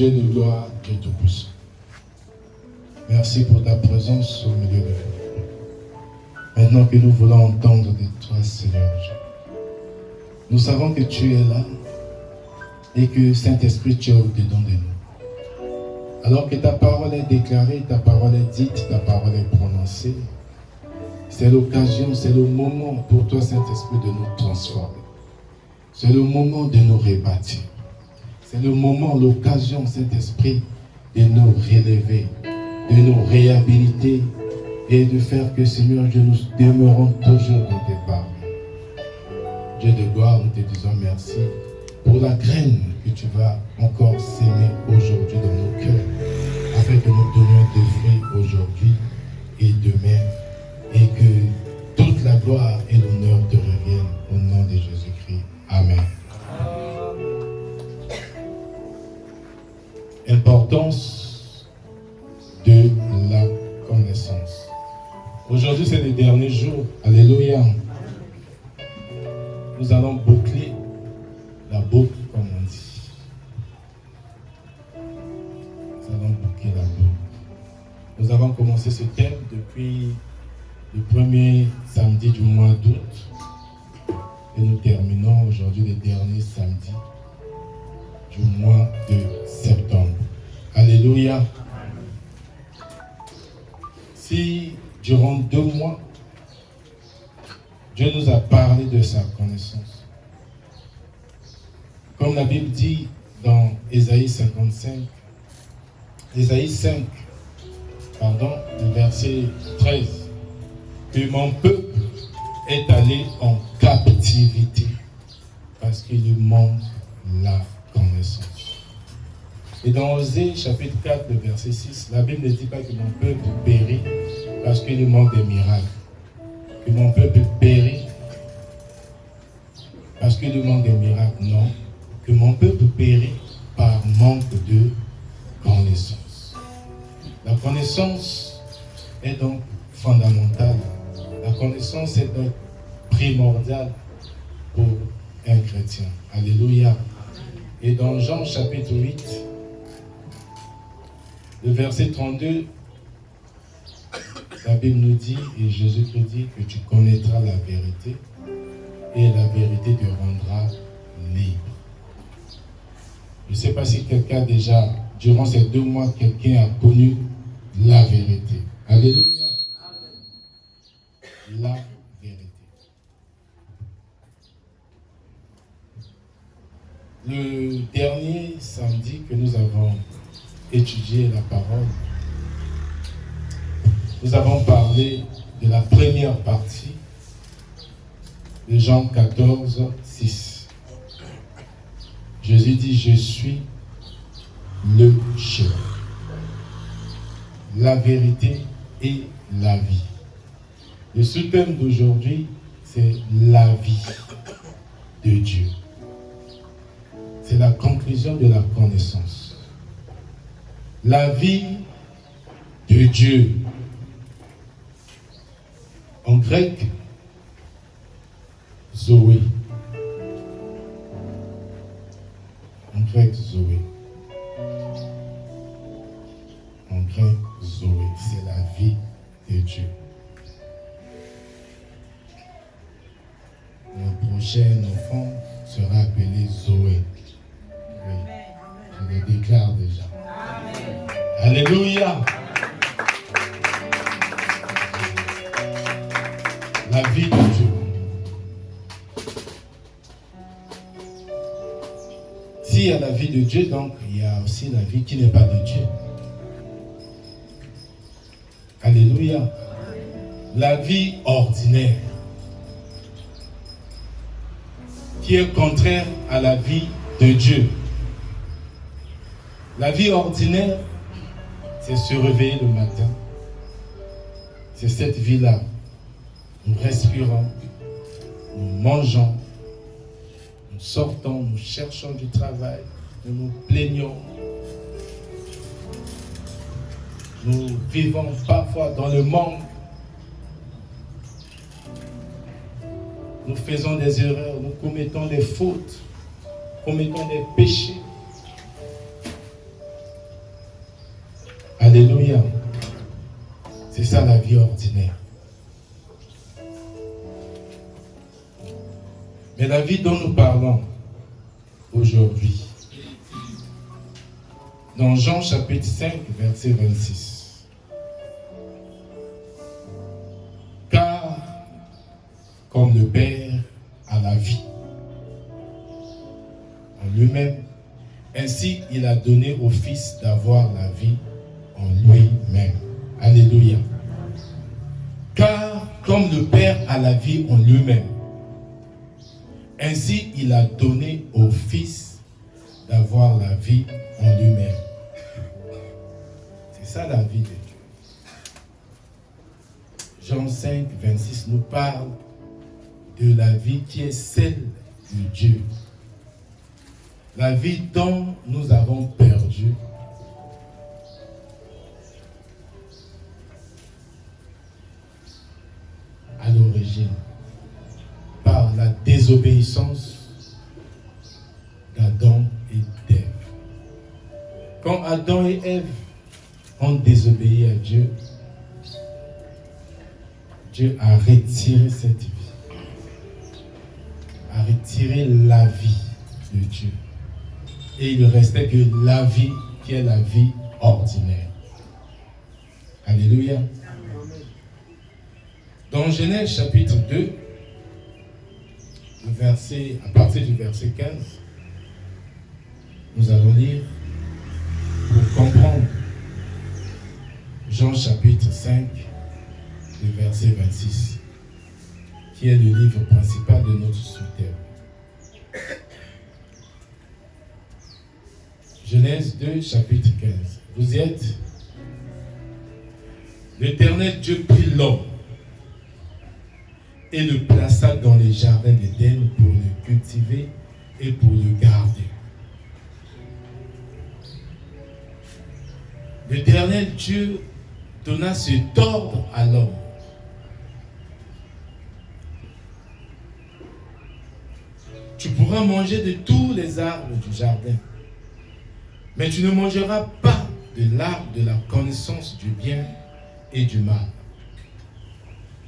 Dieu de gloire, Dieu Tout-Puissant. Merci pour ta présence au milieu de nous. Maintenant que nous voulons entendre de toi, Seigneur Dieu, nous savons que tu es là et que Saint-Esprit, tu es au-dedans de nous. Alors que ta parole est déclarée, ta parole est dite, ta parole est prononcée, c'est l'occasion, c'est le moment pour toi, Saint-Esprit, de nous transformer. C'est le moment de nous rebâtir. C'est le moment, l'occasion, Saint-Esprit, de nous relever, de nous réhabiliter et de faire que, Seigneur Dieu, nous demeurons toujours dans tes paroles. Dieu de gloire, nous te disons merci pour la graine que tu vas encore s'aimer aujourd'hui dans nos cœurs, afin que nous donnions des fruits aujourd'hui et demain, et que toute la gloire et l'honneur te reviennent au nom de Jésus-Christ. Amen. Importance de la connaissance. Aujourd'hui, c'est le dernier jour. Alléluia. Nous allons boucler la boucle, comme on dit. Nous allons boucler la boucle. Nous avons commencé ce thème depuis le premier samedi du mois d'août. Et nous terminons aujourd'hui le dernier samedi du mois de septembre. Alléluia. Si durant 2 mois, Dieu nous a parlé de sa connaissance. Comme la Bible dit dans Ésaïe 55, Ésaïe 5, le verset 13, que mon peuple est allé en captivité parce qu'il lui manque la connaissance. Et dans Osée chapitre 4, le verset 6, la Bible ne dit pas que mon peuple périt parce qu'il lui manque des miracles. Que mon peuple périt parce qu'il lui manque des miracles. Non. Que mon peuple périt par manque de connaissance. La connaissance est donc fondamentale. La connaissance est donc primordiale pour un chrétien. Alléluia. Et dans Jean chapitre 8, le verset 32, la Bible nous dit, et Jésus-Christ dit, que tu connaîtras la vérité et la vérité te rendra libre. Je ne sais pas si quelqu'un déjà, durant ces 2 mois, quelqu'un a connu la vérité. Alléluia. La vérité. Le dernier samedi que nous avons étudié la parole, nous avons parlé de la première partie de Jean 14, 6. Jésus dit, je suis le chemin, la vérité et la vie. Le sous-thème d'aujourd'hui, c'est la vie de Dieu. C'est la conclusion de la connaissance. La vie de Dieu. En grec, Zoé. En grec, Zoé. En grec, Zoé. C'est la vie de Dieu. Mon prochain enfant sera appelé Zoé. Oui, je le déclare déjà. Amen. Alléluia. La vie de Dieu. S'il y a la vie de Dieu, donc il y a aussi la vie qui n'est pas de Dieu. Alléluia. La vie ordinaire, qui est contraire à la vie de Dieu. La vie ordinaire, c'est se réveiller le matin. C'est cette vie-là. Nous respirons, nous mangeons, nous sortons, nous cherchons du travail, nous nous plaignons. Nous vivons parfois dans le manque. Nous faisons des erreurs, nous commettons des fautes, commettons des péchés. ça la vie ordinaire. Mais la vie dont nous parlons aujourd'hui, dans Jean chapitre 5, verset 26. Car, comme le Père a la vie en lui-même, ainsi il a donné au Fils d'avoir la vie en lui-même. Alléluia. Car, comme le Père a la vie en lui-même, ainsi il a donné au Fils d'avoir la vie en lui-même. C'est ça la vie de Dieu. Jean 5, 26 nous parle de la vie qui est celle de Dieu. La vie dont nous avons perdu à l'origine par la désobéissance d'Adam et d'Ève. Quand Adam et Ève ont désobéi à Dieu, Dieu a retiré cette vie, a retiré la vie de Dieu. Et il ne restait que la vie qui est la vie ordinaire. Alléluia. Dans Genèse chapitre 2, à partir du verset 15, nous allons lire pour comprendre Jean chapitre 5, le verset 26, qui est le livre principal de notre sous-thème. Genèse 2, chapitre 15. Vous y êtes? L'Éternel Dieu prit l'homme et le plaça dans les jardins d'Éden pour le cultiver et pour le garder. L'Éternel Dieu donna cet ordre à l'homme. Tu pourras manger de tous les arbres du jardin, mais tu ne mangeras pas de l'arbre de la connaissance du bien et du mal.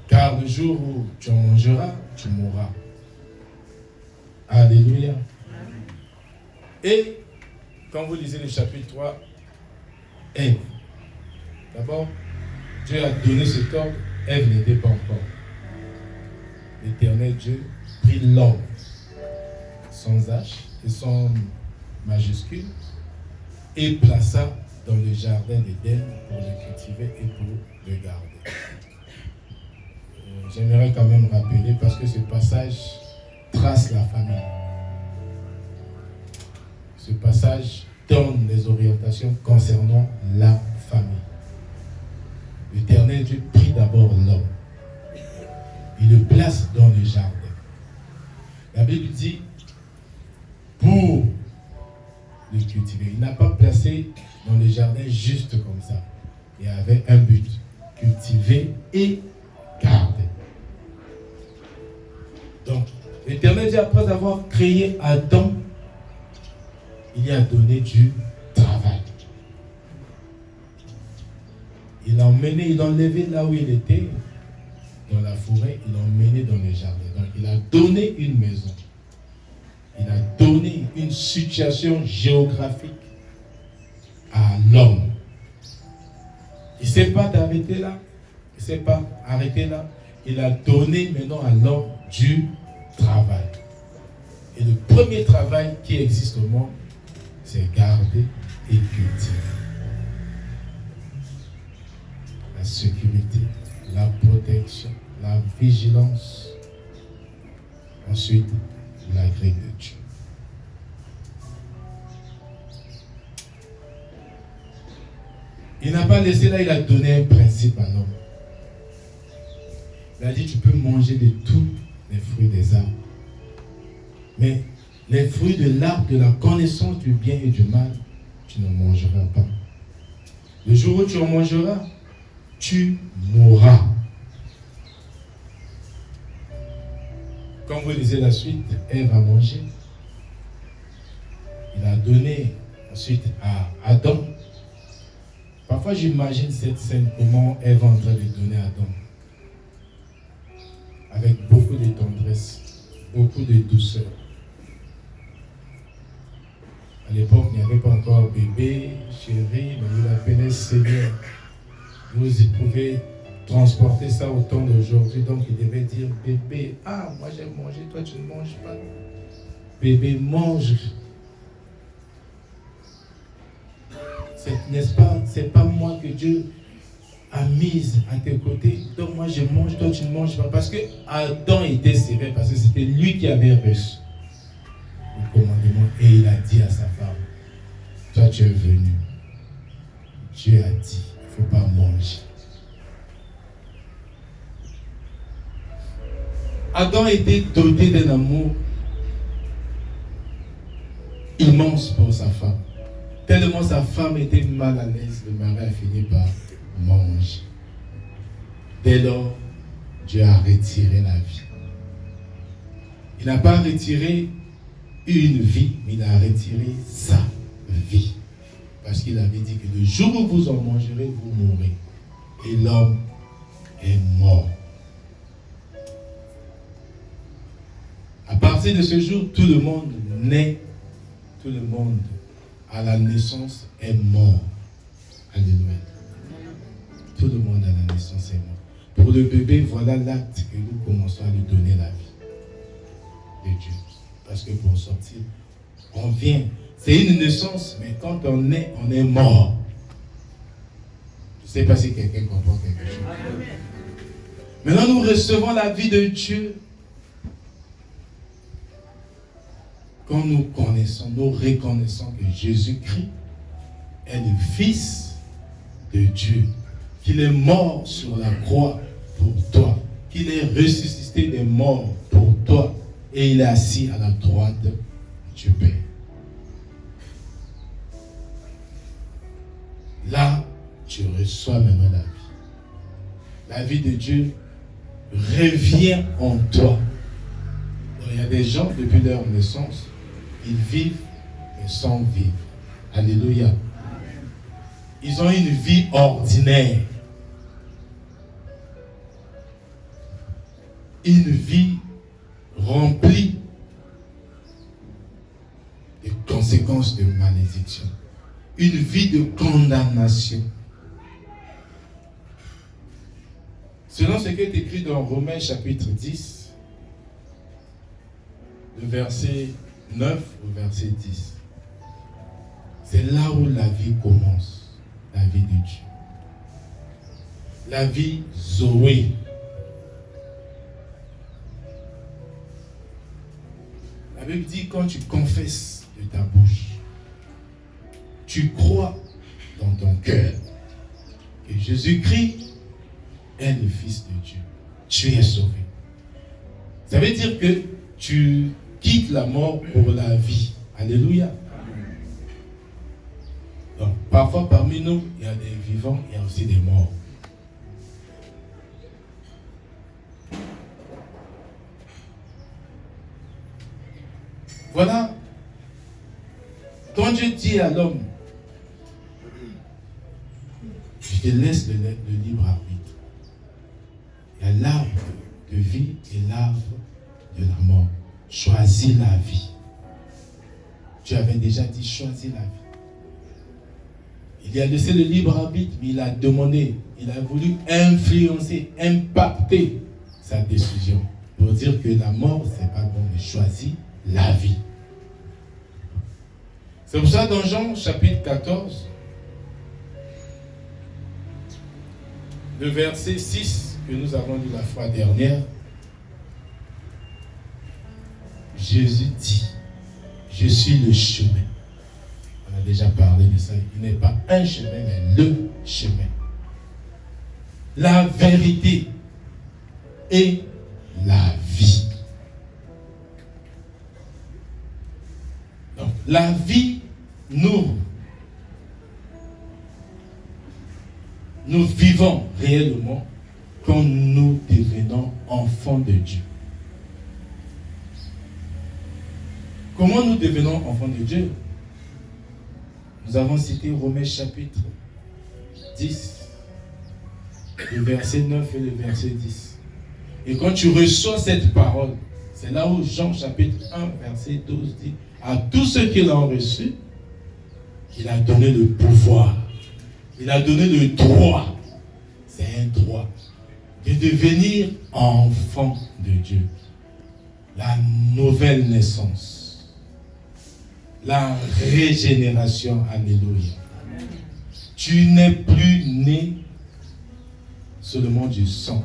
Car le jour où tu en mangeras, tu mourras. Alléluia. Et quand vous lisez le chapitre 3, Ève. D'abord, Dieu a donné cet ordre, Ève n'était pas encore. L'Éternel Dieu prit l'homme, sans H et sans majuscule, et plaça dans le jardin d'Éden pour le cultiver et pour le garder. J'aimerais quand même rappeler, parce que ce passage trace la famille. Ce passage donne des orientations concernant la famille. L'Éternel Dieu prit d'abord l'homme. Il le place dans le jardin. La Bible dit, pour le cultiver. Il n'a pas placé dans le jardin juste comme ça. Il y avait un but, cultiver et garder. Donc, l'Éternel Dieu, après avoir créé Adam, il lui a donné du travail. Il l'a emmené, il l'a enlevé là où il était, dans la forêt, il l'a emmené dans le jardin. Donc, il a donné une maison. Il a donné une situation géographique à l'homme. Il ne s'est pas arrêté là. Il ne s'est pas arrêté là. Il a donné maintenant à l'homme du travail. Et le premier travail qui existe au monde, c'est garder et cultiver. La sécurité, la protection, la vigilance. Ensuite, la grâce de Dieu. Il n'a pas laissé là, il a donné un principe à l'homme. Il a dit, tu peux manger de tous les fruits des arbres. Mais les fruits de l'arbre de la connaissance du bien et du mal, tu n'en mangeras pas. Le jour où tu en mangeras, tu mourras. Quand vous lisez la suite, Ève a mangé. Il a donné ensuite à Adam. Parfois, j'imagine cette scène, comment Ève est en train de donner à Adam. Avec beaucoup de tendresse, beaucoup de douceur. À l'époque, il n'y avait pas encore bébé, chéri, mais il l'appelait Seigneur. Vous pouvez transporter ça au temps d'aujourd'hui. Donc, il devait dire, bébé, ah, moi j'ai mangé, toi tu ne manges pas. Bébé, mange. N'est-ce pas, c'est pas moi que Dieu a mise à tes côtés. Donc moi je mange, toi tu ne manges pas. Parce que Adam était sévère, parce que c'était lui qui avait reçu le commandement. Et il a dit à sa femme, toi tu es venu. Dieu a dit, il ne faut pas manger. Adam était doté d'un amour immense pour sa femme. Tellement sa femme était mal à l'aise, le mari a fini par manger. Dès lors, Dieu a retiré la vie. Il n'a pas retiré une vie, mais il a retiré sa vie. Parce qu'il avait dit que le jour où vous en mangerez, vous mourrez. Et l'homme est mort. À partir de ce jour, tout le monde naît, tout le monde à la naissance est mort. Alléluia. Tout le monde à la naissance est mort. Pour le bébé, voilà l'acte que nous commençons à lui donner la vie de Dieu. Parce que pour sortir, on vient. C'est une naissance, mais quand on est mort. Je ne sais pas si quelqu'un comprend quelque chose. Maintenant, nous recevons la vie de Dieu. Quand nous connaissons, nous reconnaissons que Jésus-Christ est le Fils de Dieu, qu'il est mort sur la croix pour toi, qu'il est ressuscité des morts pour toi, et il est assis à la droite du Père. Là, tu reçois maintenant la vie. La vie de Dieu revient en toi. Donc, il y a des gens, depuis leur naissance, ils vivent mais sans vivre. Alléluia. Ils ont une vie ordinaire. Une vie remplie de conséquences de malédiction. Une vie de condamnation. Selon ce qui est écrit dans Romains chapitre 10, le verset 9 au verset 10. C'est là où la vie commence, la vie de Dieu. La vie Zoé. La Bible dit, quand tu confesses de ta bouche, tu crois dans ton cœur que Jésus-Christ est le Fils de Dieu. Tu es sauvé. Ça veut dire que tu quittes la mort pour la vie. Alléluia. Donc, parfois parmi nous, il y a des vivants, il y a aussi des morts. Voilà. Quand Dieu dit à l'homme, je te laisse le libre arbitre. Il y a l'arbre de vie et l'arbre de la mort. Choisis la vie. Tu avais déjà dit choisis la vie. Il a laissé le libre arbitre, mais il a demandé, il a voulu influencer, impacter sa décision. Pour dire que la mort, c'est pas bon, mais choisis la vie. C'est pour ça dans Jean chapitre 14, le verset 6 que nous avons lu la fois dernière, Jésus dit, je suis le chemin. On a déjà parlé de ça. Il n'est pas un chemin, mais le chemin. La vérité et la vie. Donc, la vie, nous vivons réellement quand nous devenons enfants de Dieu. Comment nous devenons enfants de Dieu? Nous avons cité Romains chapitre 10. Le verset 9 et le verset 10. Et quand tu reçois cette parole, c'est là où Jean chapitre 1, verset 12 dit, à tous ceux qui l'ont reçu, il a donné le pouvoir. Il a donné le droit. C'est un droit de devenir enfant de Dieu. La nouvelle naissance. La régénération. Alléluia. Tu n'es plus né seulement du sang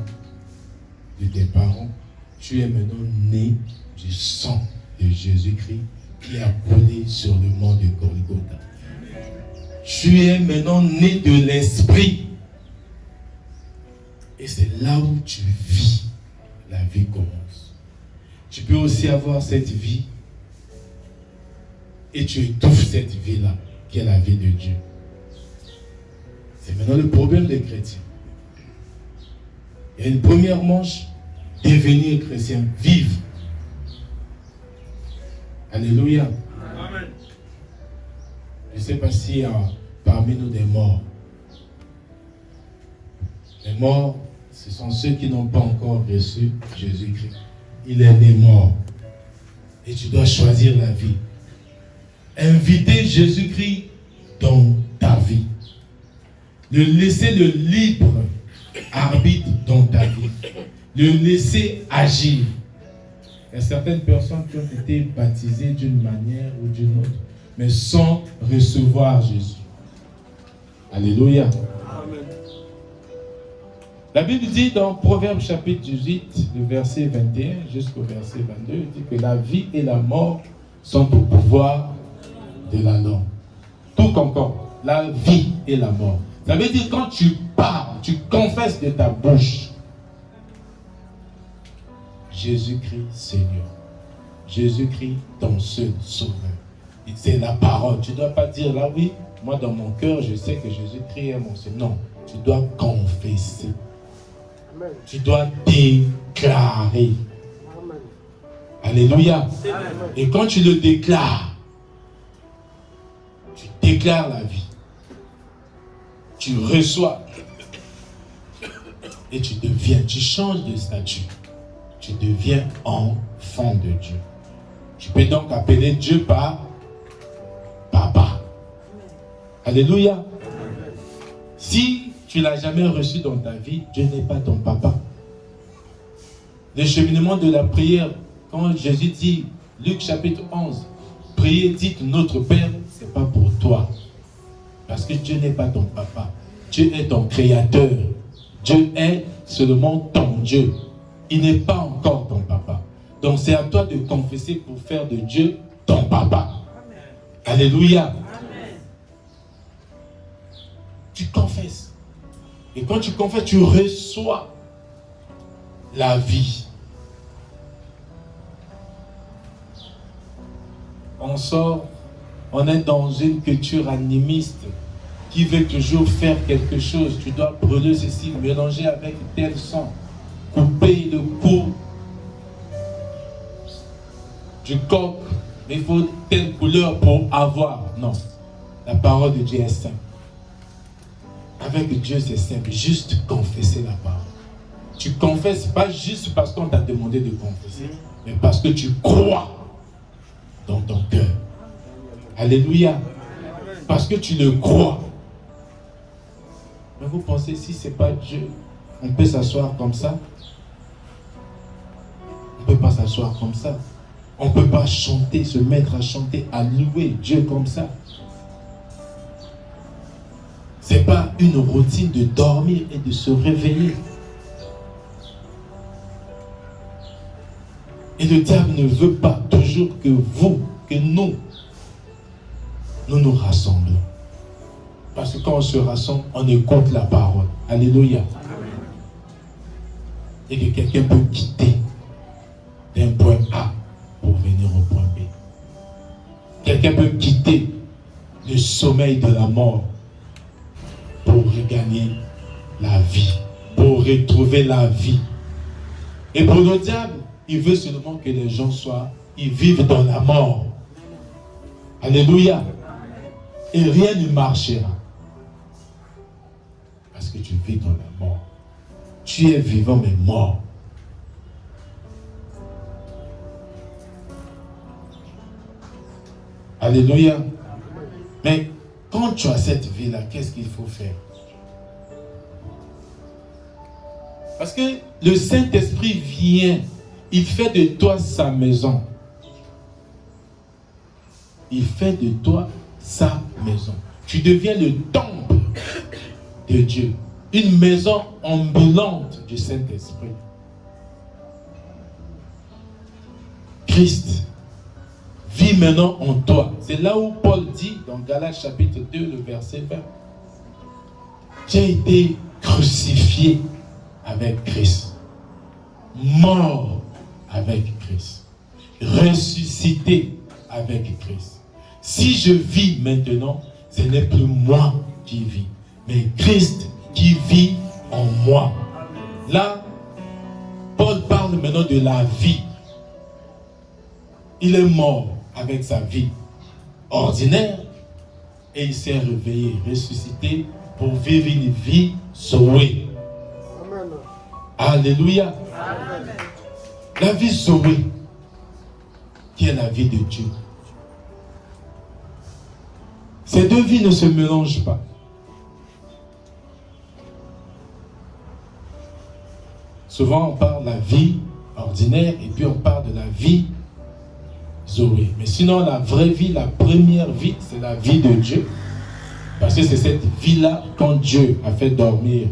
de tes parents. Tu es maintenant né du sang de Jésus-Christ qui a coulé sur le mont de Golgotha. Tu es maintenant né de l'esprit. Et c'est là où tu vis. La vie commence. Tu peux aussi avoir cette vie et tu étouffes cette vie-là, qui est la vie de Dieu. C'est maintenant le problème des chrétiens. Il y a une première manche, devenir chrétien, vivre. Alléluia. Amen. Je ne sais pas s'il y a parmi nous des morts. Les morts, ce sont ceux qui n'ont pas encore reçu Jésus-Christ. Il est né mort. Et tu dois choisir la vie. Inviter Jésus-Christ dans ta vie. Le laisser le libre arbitre dans ta vie. Le laisser agir. Il y a certaines personnes qui ont été baptisées d'une manière ou d'une autre, mais sans recevoir Jésus. Alléluia. Amen. La Bible dit dans Proverbes chapitre 18, le verset 21 jusqu'au verset 22, il dit que la vie et la mort sont au pouvoir de la langue. Tout encore, la vie et la mort. Ça veut dire quand tu parles, tu confesses de ta bouche Jésus-Christ Seigneur. Jésus-Christ ton seul sauveur. C'est la parole. Tu ne dois pas dire là, oui, moi dans mon cœur, je sais que Jésus-Christ est mon Seigneur. Non, tu dois confesser. Amen. Tu dois déclarer. Amen. Alléluia. Amen. Et quand tu le déclares, tu déclares la vie. Tu reçois. Et tu deviens, tu changes de statut. Tu deviens enfant de Dieu. Tu peux donc appeler Dieu par Papa. Alléluia. Amen. Si tu ne l'as jamais reçu dans ta vie, Dieu n'est pas ton papa. Le cheminement de la prière, quand Jésus dit, Luc chapitre 11, priez, dites notre Père, ce n'est pas pour toi. Parce que Dieu n'est pas ton papa. Dieu est ton créateur. Dieu est seulement ton Dieu. Il n'est pas encore ton papa. Donc c'est à toi de confesser pour faire de Dieu ton papa. Amen. Alléluia. Amen. Tu confesses. Et quand tu confesses, tu reçois la vie. On sort, on est dans une culture animiste qui veut toujours faire quelque chose. Tu dois brûler ceci, mélanger avec tel sang. Couper le cou du coq, mais il faut telle couleur pour avoir. Non, la parole de Dieu est simple. Avec Dieu, c'est simple, juste confesser la parole. Tu confesses pas juste parce qu'on t'a demandé de confesser, mais parce que tu crois dans ton cœur. Alléluia. Parce que tu le crois. Mais vous pensez, si ce n'est pas Dieu, on peut s'asseoir comme ça? On ne peut pas s'asseoir comme ça. On ne peut pas chanter, se mettre à chanter, à louer Dieu comme ça. Ce n'est pas une routine de dormir et de se réveiller. Et le diable ne veut pas toujours que vous, que nous nous rassemblons. Parce que quand on se rassemble, on écoute la parole. Alléluia. Et que quelqu'un peut quitter d'un point A pour venir au point B. Quelqu'un peut quitter le sommeil de la mort pour regagner la vie, pour retrouver la vie. Et pour le diable, il veut seulement que les gens ils vivent dans la mort. Alléluia. Et rien ne marchera. Parce que tu vis dans la mort. Tu es vivant mais mort. Alléluia. Mais quand tu as cette vie-là, qu'est-ce qu'il faut faire? Parce que le Saint-Esprit vient, il fait de toi sa maison. Il fait de toi sa maison. Tu deviens le temple de Dieu. Une maison ambulante du Saint-Esprit. Christ vit maintenant en toi. C'est là où Paul dit dans Galates chapitre 2, le verset 20. Tu as été crucifié avec Christ. Mort avec Christ. Ressuscité avec Christ. Si je vis maintenant, ce n'est plus moi qui vis, mais Christ qui vit en moi. Là, Paul parle maintenant de la vie. Il est mort avec sa vie ordinaire et il s'est réveillé, ressuscité pour vivre une vie sauvée. Amen. Alléluia. Amen. La vie sauvée, qui est la vie de Dieu. Ces deux vies ne se mélangent pas. Souvent on parle de la vie ordinaire et puis on parle de la vie Zoé. Mais sinon la vraie vie, la première vie, c'est la vie de Dieu. Parce que c'est cette vie-là quand Dieu a fait dormir.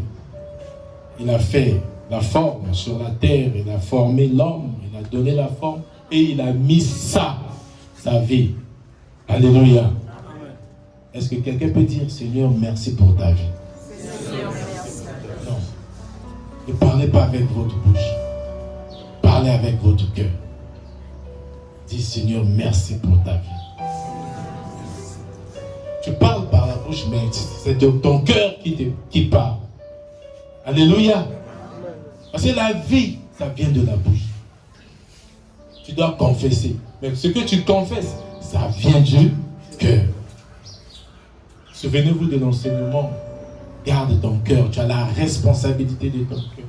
Il a fait la forme sur la terre, il a formé l'homme, il a donné la forme et il a mis sa vie. Alléluia. Est-ce que quelqu'un peut dire, Seigneur, merci pour ta vie? Seigneur, merci. Non. Ne parlez pas avec votre bouche. Parlez avec votre cœur. Dis, Seigneur, merci pour ta vie. Tu parles par la bouche, mais c'est ton cœur qui parle. Alléluia. Parce que la vie, ça vient de la bouche. Tu dois confesser. Mais ce que tu confesses, ça vient du cœur. Souvenez-vous de l'enseignement. Garde ton cœur. Tu as la responsabilité de ton cœur.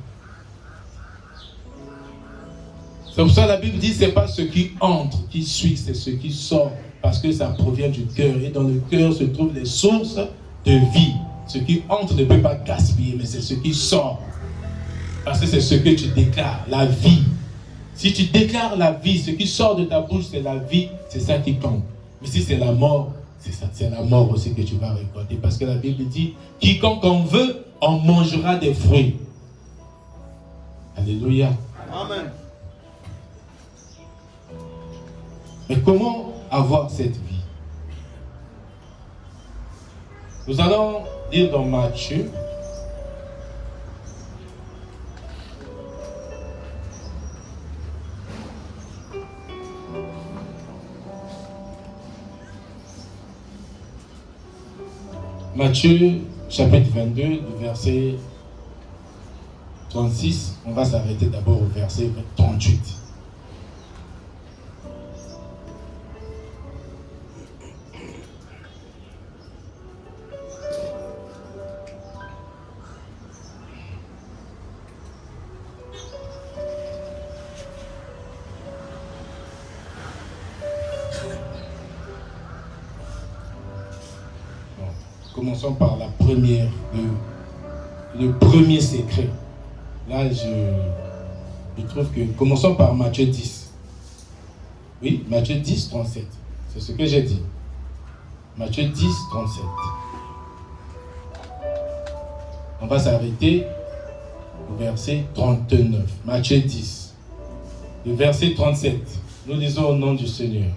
C'est pour ça que la Bible dit, c'est pas ce qui entre, qui suit, c'est ce qui sort. Parce que ça provient du cœur. Et dans le cœur se trouvent les sources de vie. Ce qui entre ne peut pas gaspiller, mais c'est ce qui sort. Parce que c'est ce que tu déclares, la vie. Si tu déclares la vie, ce qui sort de ta bouche, c'est la vie, c'est ça qui compte. Mais si c'est la mort, c'est ça, c'est la mort aussi que tu vas récolter. Parce que la Bible dit, quiconque en veut, en mangera des fruits. Alléluia. Amen. Mais comment avoir cette vie? Nous allons lire dans Matthieu. Matthieu, chapitre 22, du verset 36. On va s'arrêter d'abord au verset 38. Commençons par la première, le premier secret. Là, je trouve que... Commençons par Matthieu 10. Oui, Matthieu 10, 37. C'est ce que j'ai dit. Matthieu 10, 37. On va s'arrêter au verset 39. Matthieu 10. Le verset 37. Nous lisons au nom du Seigneur.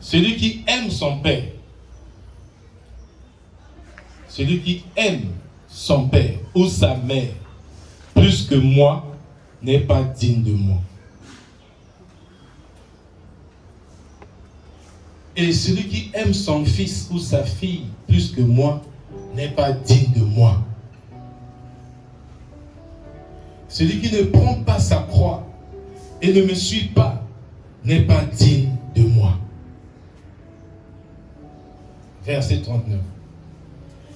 Celui qui aime son Père. Celui qui aime son père ou sa mère plus que moi n'est pas digne de moi. Et celui qui aime son fils ou sa fille plus que moi n'est pas digne de moi. Celui qui ne prend pas sa croix et ne me suit pas n'est pas digne de moi. Verset 39.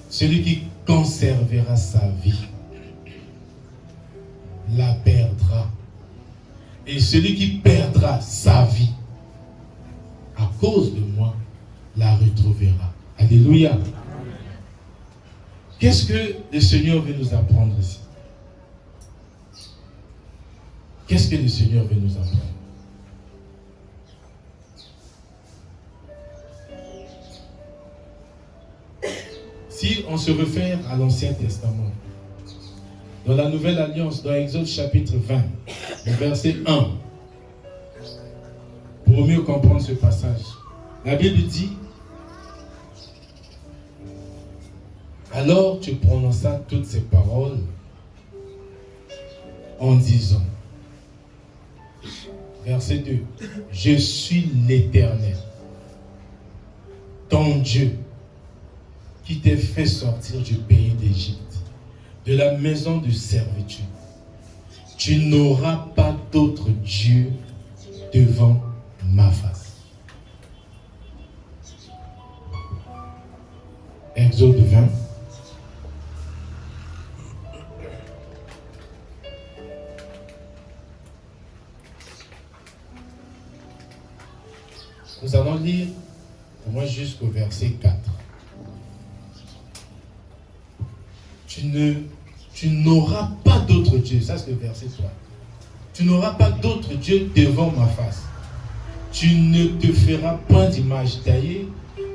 Celui qui conservera sa vie la perdra. Et celui qui perdra sa vie à cause de moi la retrouvera. Alléluia. Qu'est-ce que le Seigneur veut nous apprendre ici? Qu'est-ce que le Seigneur veut nous apprendre? Si on se réfère à l'Ancien Testament, dans la Nouvelle Alliance, dans Exode chapitre 20, le verset 1, pour mieux comprendre ce passage, la Bible dit: alors tu prononças toutes ces paroles en disant, verset 2, je suis l'Éternel, ton Dieu, qui t'ai fait sortir du pays d'Égypte, de la maison de servitude. Tu n'auras pas d'autre Dieu devant ma face. Exode 20. Nous allons lire au moins jusqu'au verset 4. Tu n'auras pas d'autre Dieu. Ça, c'est le verset 3. Tu n'auras pas d'autre Dieu devant ma face. Tu ne te feras point d'image taillée,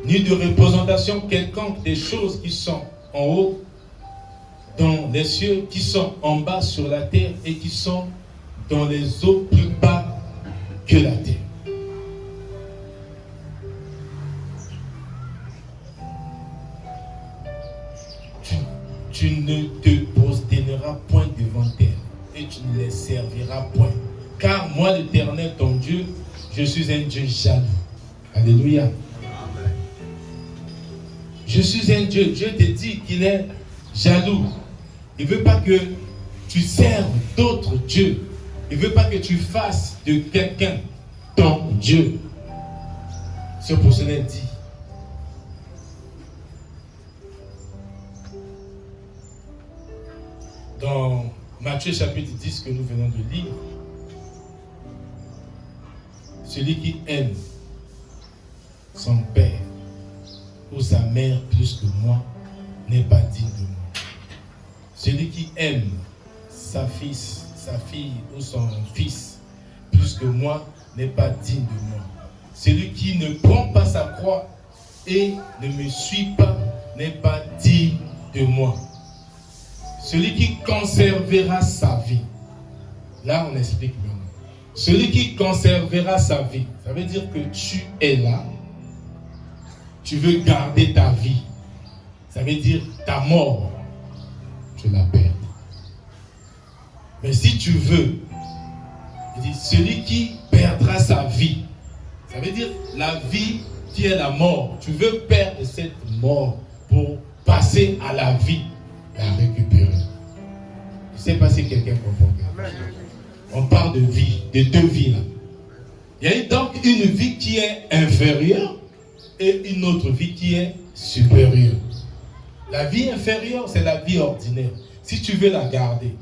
ni de représentation quelconque des choses qui sont en haut dans les cieux, qui sont en bas sur la terre et qui sont dans les eaux plus bas que la terre. Tu ne te prosterneras point devant elles et tu ne les serviras point. Car moi, l'Éternel, ton Dieu, je suis un Dieu jaloux. Alléluia. Amen. Je suis un Dieu. Dieu te dit qu'il est jaloux. Il ne veut pas que tu serves d'autres dieux. Il ne veut pas que tu fasses de quelqu'un ton Dieu. Ce pour cela dit: dans Matthieu chapitre 10 que nous venons de lire, celui qui aime son père ou sa mère plus que moi n'est pas digne de moi. Celui qui aime sa fille ou son fils plus que moi n'est pas digne de moi. Celui qui ne prend pas sa croix et ne me suit pas n'est pas digne de moi. Celui qui conservera sa vie. Là, on explique maintenant. Celui qui conservera sa vie, ça veut dire que tu es là, tu veux garder ta vie. Ça veut dire ta mort, tu la perds. Mais si tu veux, il dit, celui qui perdra sa vie, ça veut dire la vie qui est la mort. Tu veux perdre cette mort pour passer à la vie, la récupérer. Je ne sais pas si quelqu'un comprend. On parle de vie, de deux vies là. Il y a donc une vie qui est inférieure et une autre vie qui est supérieure. La vie inférieure, c'est la vie ordinaire. Si tu veux la garder,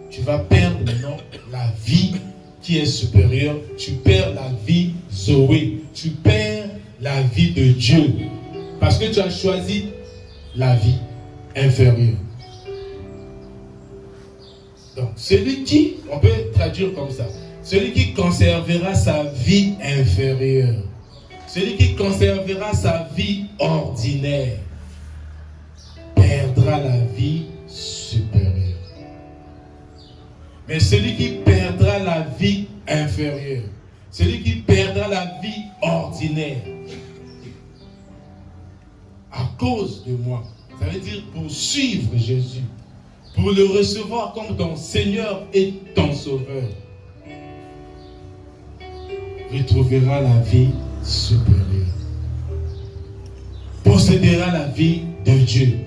tu vas perdre maintenant la vie qui est supérieure. Tu perds la vie Zoé. Tu perds la vie de Dieu. Parce que tu as choisi la vie inférieure. Donc, celui qui, on peut traduire comme ça, celui qui conservera sa vie inférieure, celui qui conservera sa vie ordinaire, perdra la vie supérieure. Mais celui qui perdra la vie inférieure, celui qui perdra la vie ordinaire, à cause de moi, ça veut dire pour suivre Jésus, pour le recevoir comme ton Seigneur et ton Sauveur, retrouvera la vie supérieure, possédera la vie de Dieu.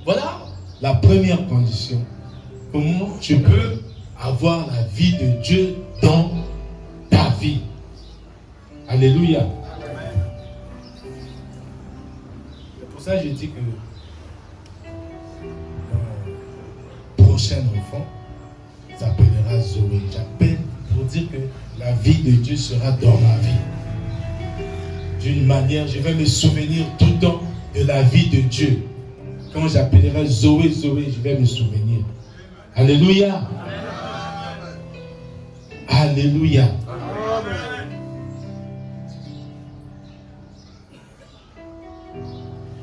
Voilà la première condition. Comment tu peux avoir la vie de Dieu dans ta vie. Alléluia. pour ça que je dis que mon prochain enfant s'appellera Zoé. J'appelle pour dire que la vie de Dieu sera dans ma vie. D'une manière, je vais me souvenir tout le temps de la vie de Dieu. Quand j'appellerai Zoé, Zoé, je vais me souvenir. Alléluia. Alléluia.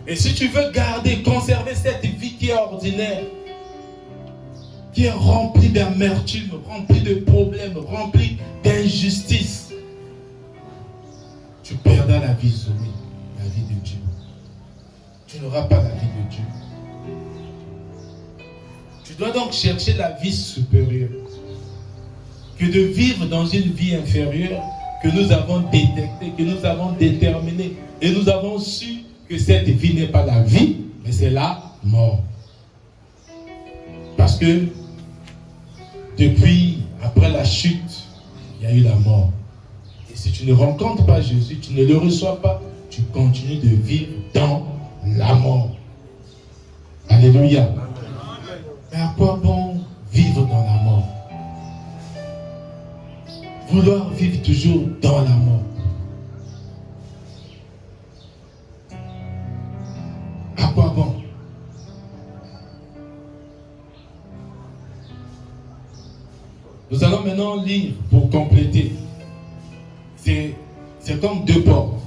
Et si tu veux garder, conserver cette vie qui est ordinaire, qui est remplie d'amertume, remplie de problèmes, remplie d'injustice, tu perdras la vie Zoé, la vie de Dieu. Tu n'auras pas la vie de Dieu. Tu dois donc chercher la vie supérieure. Que de vivre dans une vie inférieure que nous avons détectée, que nous avons déterminée. Et nous avons su que cette vie n'est pas la vie, mais c'est la mort. Parce que depuis, après la chute, il y a eu la mort. Et si tu ne rencontres pas Jésus, tu ne le reçois pas, tu continues de vivre dans la mort. Alléluia. Mais à quoi bon vivre dans la mort? Vouloir vivre toujours dans la mort. À quoi bon? Nous allons maintenant lire pour compléter. C'est comme deux portes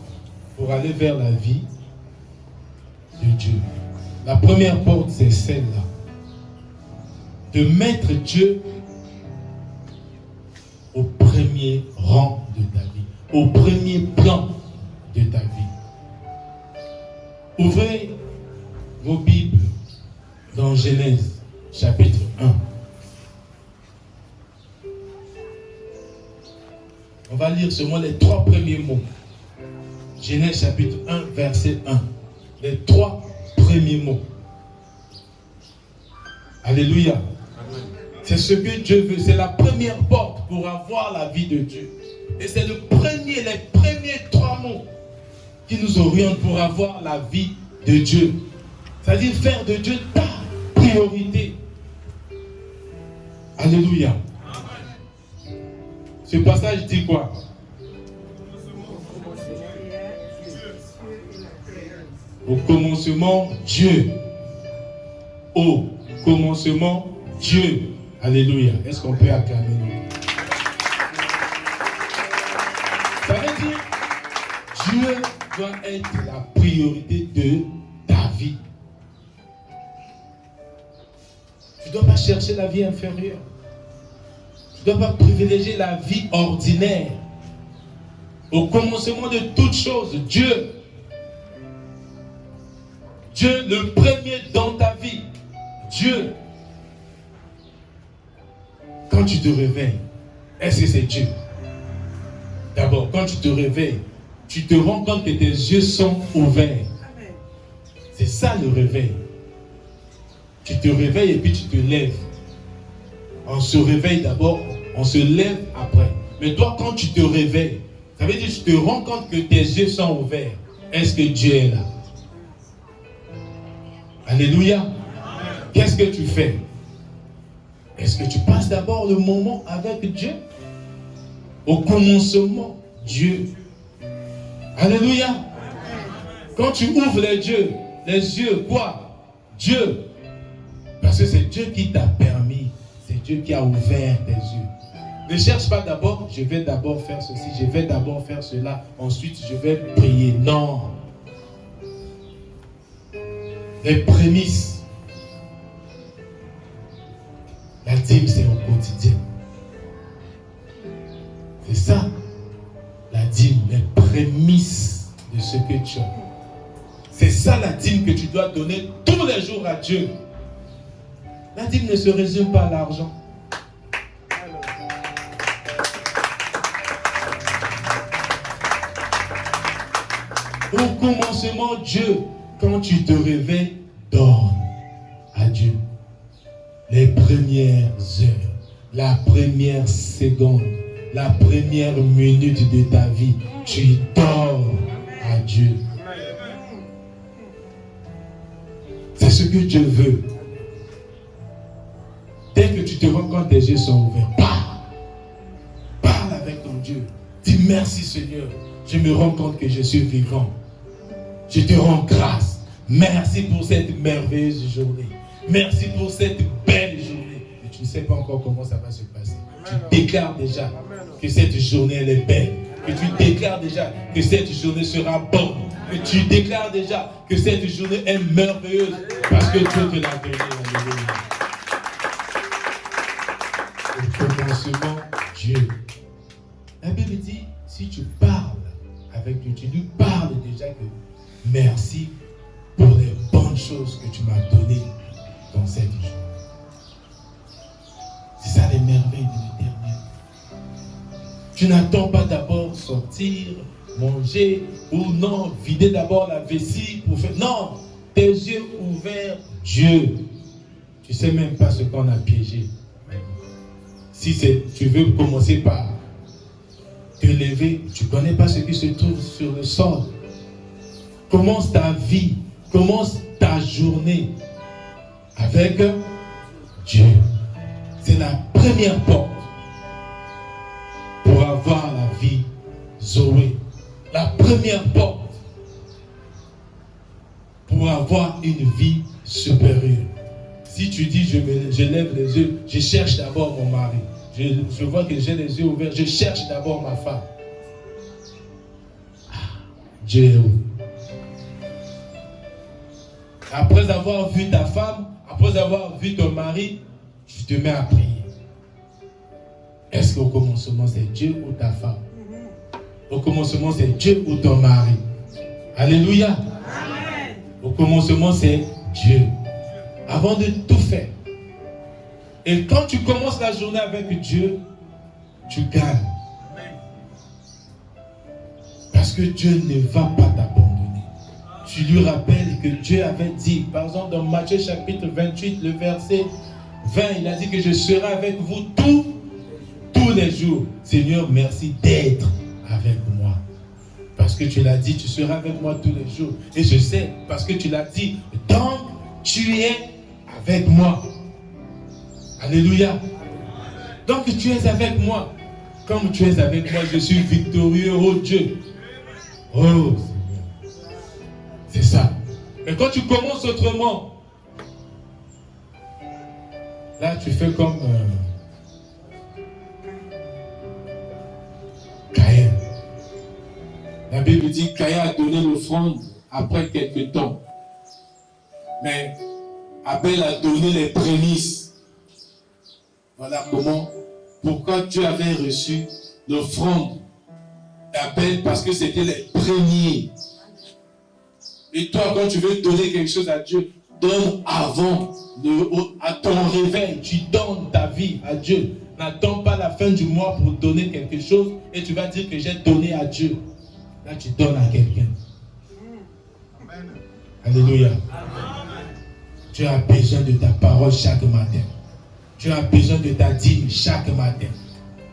pour aller vers la vie de Dieu. La première porte, c'est celle-là. De mettre Dieu au premier rang de ta vie, au premier plan de ta vie. Ouvrez vos Bibles dans Genèse, chapitre 1. On va lire seulement les 3 premiers mots. Genèse, chapitre 1, verset 1. Les 3 premiers mots. Alléluia. C'est ce que Dieu veut. C'est la première porte pour avoir la vie de Dieu. Et c'est les premiers 3 mots qui nous orientent pour avoir la vie de Dieu. C'est-à-dire faire de Dieu ta priorité. Alléluia. Ce passage dit quoi? Au commencement, Dieu. Au commencement, Dieu. Alléluia. Est-ce qu'on peut acclamer? Ça veut dire Dieu doit être la priorité de ta vie. Tu ne dois pas chercher la vie inférieure. Tu ne dois pas privilégier la vie ordinaire. Au commencement de toutes choses, Dieu. Dieu le premier dans ta vie. Dieu. Quand tu te réveilles, est-ce que c'est Dieu? D'abord, quand tu te réveilles, tu te rends compte que tes yeux sont ouverts. C'est ça le réveil. Tu te réveilles et puis tu te lèves. On se réveille d'abord, on se lève après. Mais toi, quand tu te réveilles, ça veut dire que tu te rends compte que tes yeux sont ouverts. Est-ce que Dieu est là? Alléluia. Qu'est-ce que tu fais? Est-ce que tu passes d'abord le moment avec Dieu? Au commencement, Dieu. Alléluia. Quand tu ouvres les yeux, quoi? Dieu. Parce que c'est Dieu qui t'a permis. C'est Dieu qui a ouvert tes yeux. Ne cherche pas d'abord, je vais d'abord faire ceci, je vais d'abord faire cela, ensuite je vais prier. Non. Les prémices. La dîme, c'est au quotidien. C'est ça. La dîme, les prémices de ce que tu as. C'est ça la dîme que tu dois donner tous les jours à Dieu. La dîme ne se résume pas à l'argent. Au commencement, Dieu, quand tu te réveilles, donne à Dieu. Les premières heures, la première seconde, la première minute de ta vie, tu dors à Dieu. ce que Dieu veut. Dès que tu te rends compte, tes yeux sont ouverts. Parle avec ton Dieu. Dis merci Seigneur. Je me rends compte que je suis vivant. Je te rends grâce. Merci pour cette merveilleuse journée. Merci pour cette belle journée. Et tu ne sais pas encore comment ça va se passer. Tu déclares déjà que cette journée elle est belle. Que tu déclares déjà que cette journée sera bonne. Que tu déclares déjà que cette journée est merveilleuse. Parce que Dieu te l'a donné. Au commencement, Dieu. La Bible dit, si tu parles avec Dieu, tu lui parles déjà que merci pour les bonnes choses que tu m'as données dans cette journée. C'est ça les merveilles de l'Éternel. Tu n'attends pas d'abord sortir, manger, ou non, vider d'abord la vessie pour faire. Non, tes yeux ouverts, Dieu. Tu ne sais même pas ce qu'on a piégé. Si tu veux commencer par te lever, tu ne connais pas ce qui se trouve sur le sol. Commence ta vie, commence ta journée avec Dieu. C'est la première porte pour avoir la vie Zoé. La première porte pour avoir une vie supérieure. Si tu dis je lève les yeux, je cherche d'abord mon mari. Je vois que j'ai les yeux ouverts, je cherche d'abord ma femme. Dieu est où? Après avoir vu ta femme, après avoir vu ton mari, tu te mets à prier. Est-ce qu'au commencement c'est Dieu ou ta femme? Au commencement c'est Dieu ou ton mari? Alléluia. Amen. Au commencement c'est Dieu. Avant de tout faire. Et quand tu commences la journée avec Dieu, tu gagnes. Parce que Dieu ne va pas t'abandonner. Tu lui rappelles que Dieu avait dit, par exemple dans Matthieu chapitre 28, le verset 20, il a dit que je serai avec vous tous les jours. Seigneur, merci d'être avec moi. Parce que tu l'as dit, tu seras avec moi tous les jours. Et je sais, parce que tu l'as dit, donc tu es avec moi. Alléluia. Donc tu es avec moi. Comme tu es avec moi, je suis victorieux, oh Dieu. Oh Seigneur. C'est ça. Mais quand tu commences autrement, là tu fais comme Caïn. La Bible dit que Caïn a donné l'offrande après quelques temps. Mais Abel a donné les prémices. Voilà pourquoi Dieu avait reçu l'offrande d'Abel, parce que c'était les premiers. Et toi, quand tu veux donner quelque chose à Dieu, donne avant, à ton réveil, tu donnes ta vie à Dieu. N'attends pas la fin du mois pour donner quelque chose et tu vas dire que j'ai donné à Dieu. Là, tu donnes à quelqu'un. Alléluia. Tu as besoin de ta parole chaque matin. Tu as besoin de ta dîme chaque matin.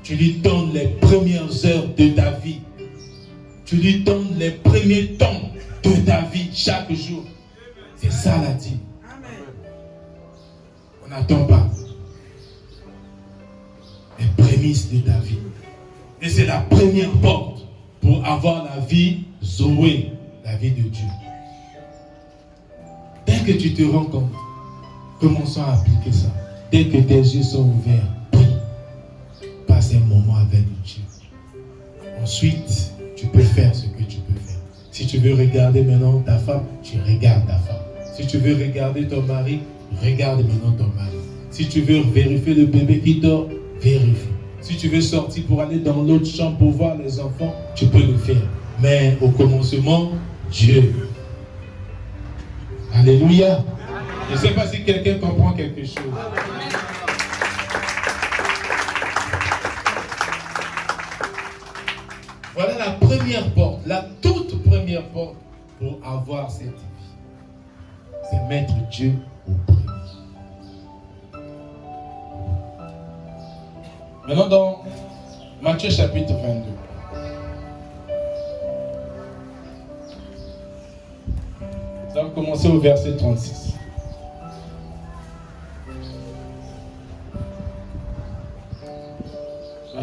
Tu lui donnes les premières heures de ta vie. Tu lui donnes les premiers temps de ta vie chaque jour. C'est ça la dîme. On n'attend pas les prémices de ta vie. Et c'est la première porte pour avoir la vie Zoé, la vie de Dieu. Dès que tu te rends compte, commençons à appliquer ça. Dès que tes yeux sont ouverts, prie. Passe un moment avec Dieu. Ensuite, tu peux faire ce que tu peux faire. Si tu veux regarder maintenant ta femme, tu regardes ta femme. Si tu veux regarder ton mari, regarde maintenant ton mari. Si tu veux vérifier le bébé qui dort, vérifie. Si tu veux sortir pour aller dans l'autre chambre pour voir les enfants, tu peux le faire. Mais au commencement, Dieu. Alléluia. Je ne sais pas si quelqu'un comprend quelque chose. Voilà la première porte, la toute première porte pour avoir cette vie. C'est mettre Dieu au premier. Maintenant dans Matthieu chapitre 22. Nous allons commencer au verset 36.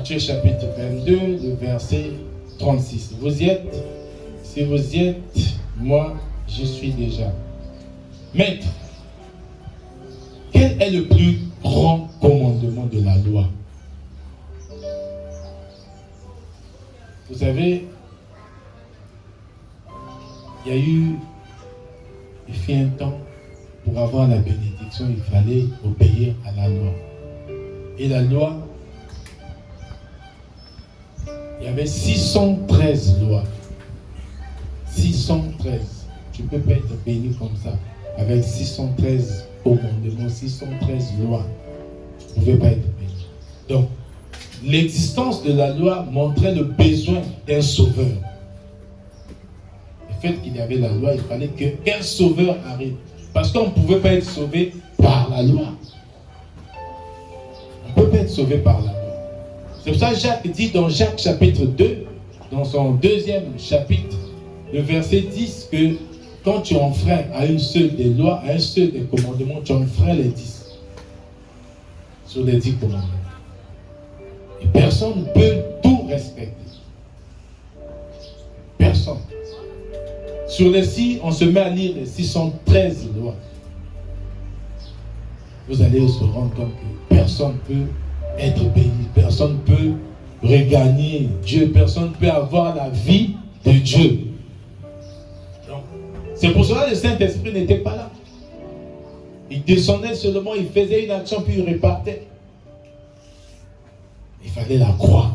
Matthieu chapitre 22, le verset 36. Vous y êtes? Si vous y êtes, moi, je suis déjà. Maître, quel est le plus grand commandement de la loi? Vous savez, il fut un temps, pour avoir la bénédiction, il fallait obéir à la loi. Et la loi, il y avait 613 lois. 613. Tu ne peux pas être béni comme ça. Avec 613 commandements, 613 lois. Tu ne pouvais pas être béni. Donc, l'existence de la loi montrait le besoin d'un sauveur. Le fait qu'il y avait la loi, il fallait qu'un sauveur arrive. Parce qu'on ne pouvait pas être sauvé par la loi. On ne peut pas être sauvé par la loi. C'est pour ça que Jacques dit dans Jacques chapitre 2, dans son deuxième chapitre, le verset 10, que quand tu enfreins à une seule des lois, à un seul des commandements, tu enfreins les 10. Sur les 10 commandements. Et personne ne peut tout respecter. Personne. Sur les 6, on se met à lire les 613 lois. Vous allez se rendre compte que personne ne peut être béni, personne ne peut regagner Dieu, personne ne peut avoir la vie de Dieu. C'est pour cela que le Saint-Esprit n'était pas là. Il descendait seulement, il faisait une action puis il repartait. Il fallait la croire.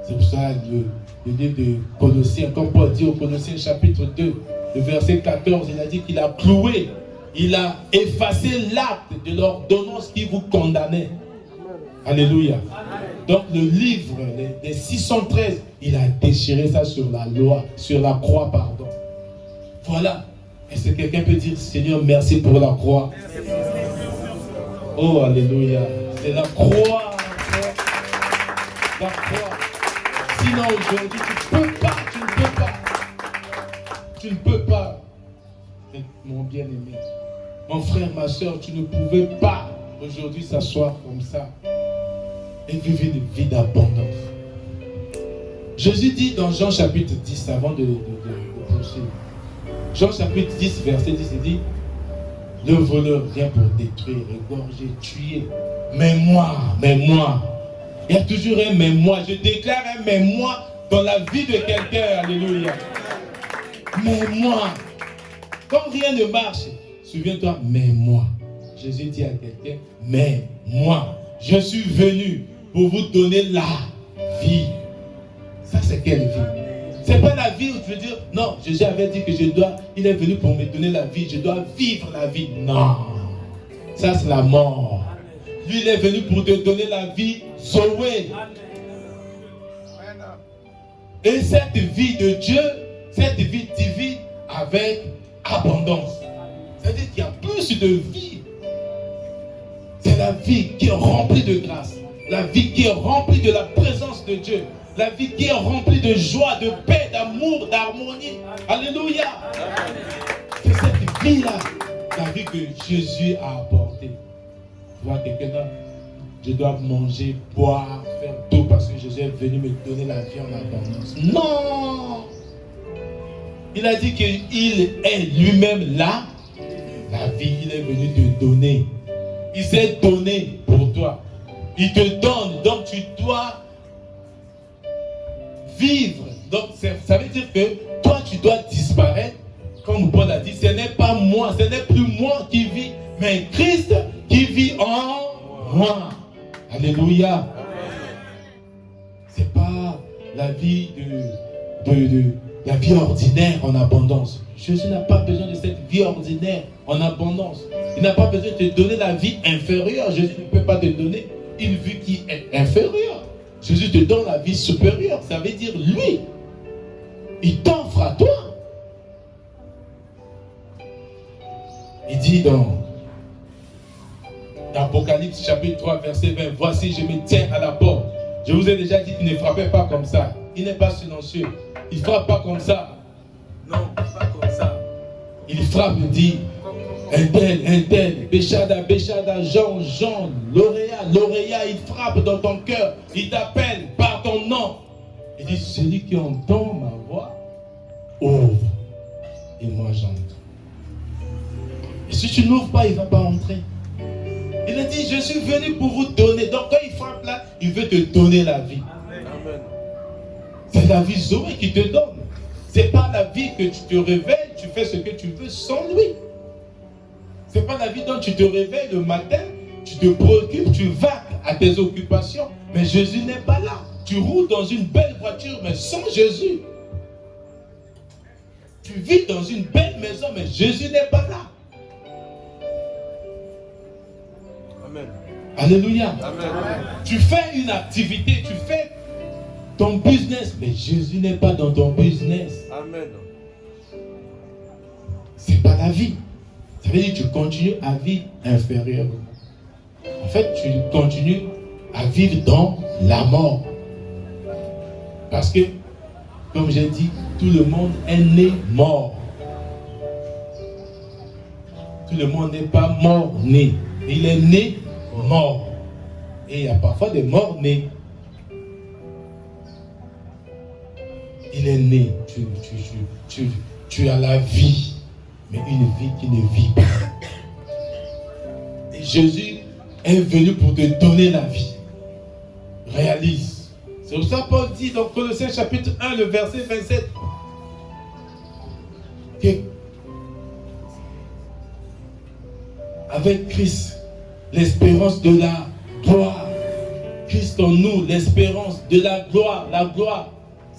C'est pour ça le livre de Colossiens, comme Paul dit au Colossiens chapitre 2, le verset 14, il a dit qu'il a cloué, il a effacé l'acte de l'ordonnance qui vous condamnait. Alléluia. Donc le livre des 613, il a déchiré ça sur la loi, sur la croix, pardon. Voilà. Est-ce que quelqu'un peut dire, Seigneur, merci pour la croix? Oh, alléluia. C'est la croix. La croix. Sinon aujourd'hui, tu ne peux pas, tu ne peux pas, mon bien-aimé, mon frère, ma soeur, tu ne pouvais pas aujourd'hui s'asseoir comme ça et vivre une vie d'abondance. Jésus dit dans Jean chapitre 10, avant de poursuivre, Jean chapitre 10, verset 10, il dit, le voleur vient pour détruire, égorger, tuer, mais moi, il y a toujours un mais moi. Je déclare un mais moi dans la vie de quelqu'un. Alléluia. Mais moi. Comme rien ne marche, souviens-toi, mais moi. Jésus dit à quelqu'un, mais moi. Je suis venu pour vous donner la vie. Ça, c'est quelle vie? C'est pas la vie où tu veux dire, non, Jésus avait dit que il est venu pour me donner la vie. Je dois vivre la vie. Non. Ça, c'est la mort. Lui, il est venu pour te donner la vie Zoé. Et cette vie de Dieu, cette vie divine avec abondance. C'est-à-dire qu'il y a plus de vie. C'est la vie qui est remplie de grâce. La vie qui est remplie de la présence de Dieu. La vie qui est remplie de joie, de paix, d'amour, d'harmonie. Alléluia. C'est cette vie-là, la vie que Jésus a apportée. Tu vois quelqu'un là, je dois manger, boire, faire tout parce que Jésus est venu me donner la vie en abondance. Non! Il a dit qu'il est lui-même là. La vie, il est venu te donner. Il s'est donné pour toi. Il te donne, donc tu dois vivre. Donc ça veut dire que toi, tu dois disparaître. Comme Paul a dit, ce n'est pas moi, ce n'est plus moi qui vis, mais Christ qui vit en moi. Alléluia. C'est pas la vie la vie ordinaire en abondance. Jésus n'a pas besoin de cette vie ordinaire en abondance. Il n'a pas besoin de te donner la vie inférieure. Jésus ne peut pas te donner une vie qui est inférieure. Jésus te donne la vie supérieure. Ça veut dire lui. Il t'offre à toi. Il dit dans Apocalypse chapitre 3 verset 20, voici je me tiens à la porte. Je vous ai déjà dit qu'il ne frappait pas comme ça. Il n'est pas silencieux. Il ne frappe pas comme ça. Non, pas comme ça. Il frappe et dit, un tel, Béchada, Jean, Lauréat, il frappe dans ton cœur, il t'appelle par ton nom. Il dit, celui qui entend ma voix, ouvre. Et moi j'entre. Et si tu n'ouvres pas, il ne va pas entrer. Il a dit, je suis venu pour vous donner. Donc quand il frappe là, il veut te donner la vie. Amen. C'est la vie Zoé qui te donne. C'est pas la vie que tu te réveilles, tu fais ce que tu veux sans lui. C'est pas la vie dont tu te réveilles le matin, tu te préoccupes, tu vagues à tes occupations. Mais Jésus n'est pas là. Tu roules dans une belle voiture, mais sans Jésus. Tu vis dans une belle maison, mais Jésus n'est pas là. Amen. Alléluia. Amen. Tu fais une activité, tu fais ton business, mais Jésus n'est pas dans ton business. Amen. C'est pas la vie. Ça veut dire que tu continues à vivre inférieurement. En fait, tu continues à vivre dans la mort. Parce que, comme j'ai dit, tout le monde est né mort. Tout le monde n'est pas mort-né. Il est né mort. Et il y a parfois des morts-nés. Il est né. Tu as la vie. Mais une vie qui ne vit pas. Et Jésus est venu pour te donner la vie. Réalise. C'est pour ça que Paul dit dans Colossiens chapitre 1, le verset 27, que avec Christ, l'espérance de la gloire, Christ en nous, l'espérance de la gloire. La gloire,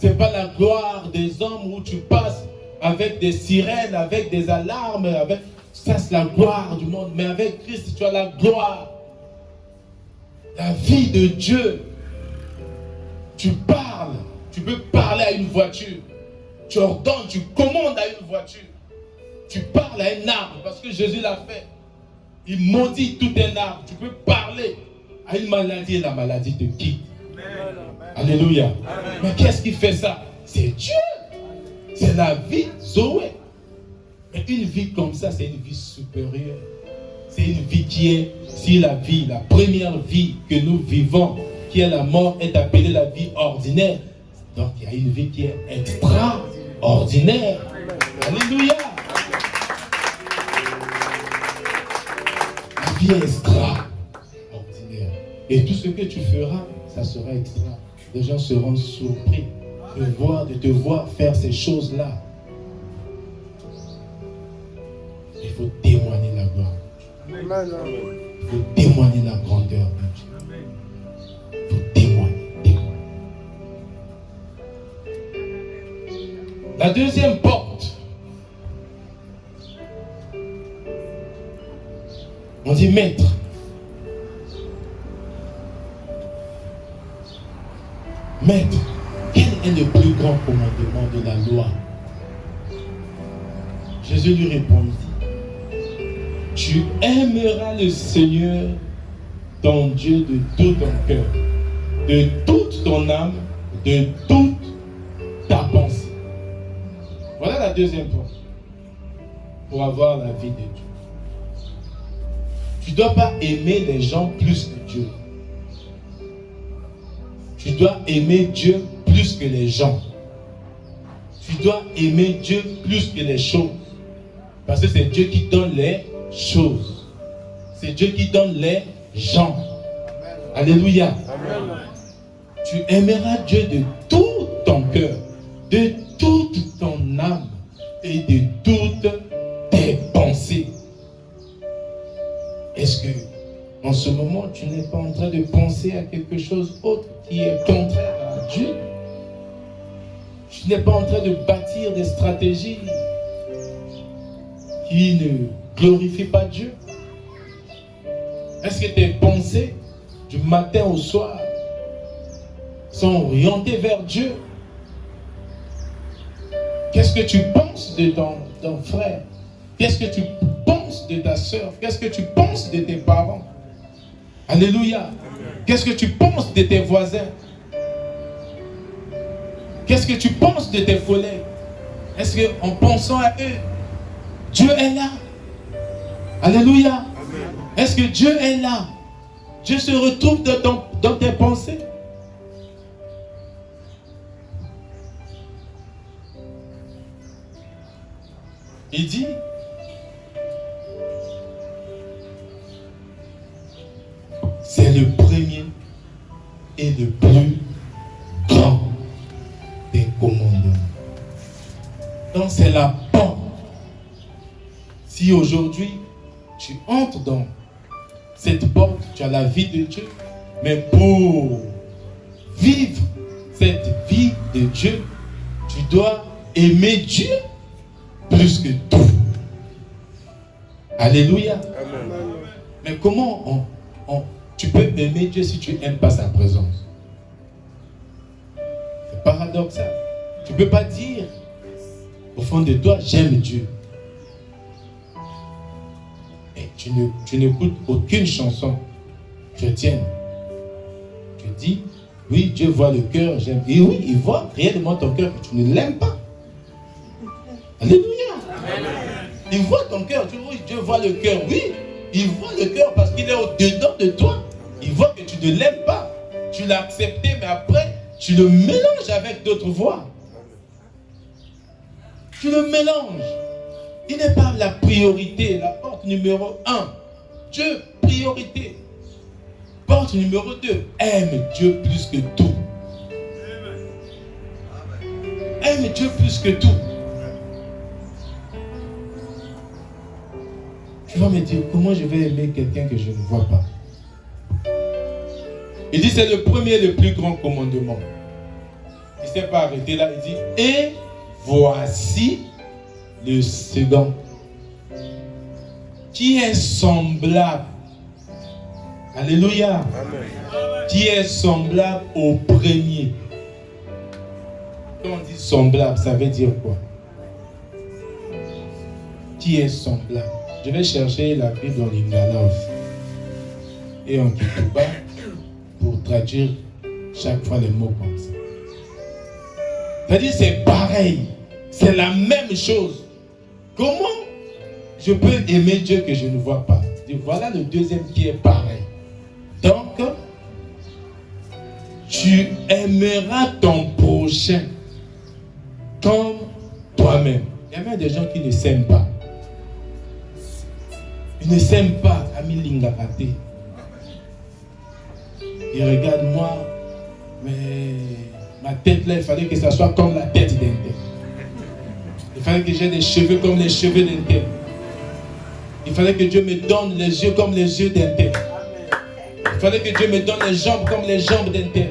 ce n'est pas la gloire des hommes où tu passes avec des sirènes, avec des alarmes, avec... ça c'est la gloire du monde. Mais avec Christ, tu as la gloire. La vie de Dieu. Tu parles. Tu peux parler à une voiture. Tu ordonnes, tu commandes à une voiture. Tu parles à un arbre parce que Jésus l'a fait. Il maudit tout un arbre. Tu peux parler à une maladie et la maladie te quitte. Amen. Alléluia. Amen. Mais qu'est-ce qui fait ça? C'est Dieu. C'est la vie Zoé. Mais une vie comme ça, c'est une vie supérieure. C'est une vie qui est, si la vie, la première vie que nous vivons, qui est la mort, est appelée la vie ordinaire. Donc il y a une vie qui est extraordinaire. Alléluia. La vie est extraordinaire. Et tout ce que tu feras, ça sera extra. Les gens seront surpris de te voir faire ces choses-là. Il faut témoigner la gloire. Il faut témoigner la grandeur de Dieu. Il faut témoigner. La deuxième porte, on dit maître. Maître, quel est le plus grand commandement de la loi? Jésus lui répondit, tu aimeras le Seigneur, ton Dieu, de tout ton cœur, de toute ton âme, de toute ta pensée. Voilà la deuxième porte pour avoir la vie de Dieu. Tu ne dois pas aimer les gens plus que Dieu. Tu dois aimer Dieu plus que les gens. Tu dois aimer Dieu plus que les choses. Parce que c'est Dieu qui donne les choses. C'est Dieu qui donne les gens. Amen. Alléluia. Amen. Tu aimeras Dieu de tout ton cœur, de toute ton âme et de toutes tes pensées. Est-ce que en ce moment, tu n'es pas en train de penser à quelque chose autre qui est contraire à Dieu? Tu n'es pas en train de bâtir des stratégies qui ne glorifient pas Dieu? Est-ce que tes pensées, du matin au soir, sont orientées vers Dieu? Qu'est-ce que tu penses de ton frère? Qu'est-ce que tu penses de ta soeur? Qu'est-ce que tu penses de tes parents? Alléluia. Qu'est-ce que tu penses de tes voisins? Qu'est-ce que tu penses de tes collègues? Est-ce qu'en pensant à eux, Dieu est là? Alléluia. Amen. Est-ce que Dieu est là? Dieu se retrouve dans tes pensées. Il dit, c'est le premier et le plus grand des commandements. Donc c'est la porte. Si aujourd'hui tu entres dans cette porte, tu as la vie de Dieu, mais pour vivre cette vie de Dieu, tu dois aimer Dieu plus que tout. Alléluia. Amen. Mais comment tu peux aimer Dieu si tu n'aimes pas sa présence? C'est paradoxal. Tu ne peux pas dire au fond de toi, j'aime Dieu. Et tu n'écoutes aucune chanson chrétienne. Tu dis, oui, Dieu voit le cœur, j'aime. Et oui, il voit réellement ton cœur, mais tu ne l'aimes pas. Alléluia. Amen. Il voit ton cœur. Oui, Dieu voit le cœur. Oui, il voit le cœur parce qu'il est au-dedans de toi. Il voit que tu ne l'aimes pas. Tu l'as accepté, mais après, tu le mélanges avec d'autres voix. Tu le mélanges. Il n'est pas la priorité, la porte numéro 1. Dieu, priorité. Porte numéro 2. Aime Dieu plus que tout. Aime Dieu plus que tout. Tu vas me dire, comment je vais aimer quelqu'un que je ne vois pas? Il dit, c'est le premier et le plus grand commandement. Il ne s'est pas arrêté là, il dit, et voici le second, qui est semblable. Alléluia. Amen. Qui est semblable au premier. Quand on dit semblable, ça veut dire quoi? Qui est semblable? Je vais chercher la Bible en lingala aussi. Et en kituba pour traduire chaque fois les mots comme ça. C'est-à-dire c'est pareil. C'est la même chose. Comment je peux aimer Dieu que je ne vois pas? Voilà le deuxième qui est pareil. Donc, tu aimeras ton prochain comme toi-même. Il y a même des gens qui ne s'aiment pas. Ils ne s'aiment pas, Ami Lingakate. Ils regardent moi, mais ma tête là, il fallait que ça soit comme la tête d'un tel. Il fallait que j'ai des cheveux comme les cheveux d'un tel. Il fallait que Dieu me donne les yeux comme les yeux d'un tel. Il fallait que Dieu me donne les jambes comme les jambes d'un tel.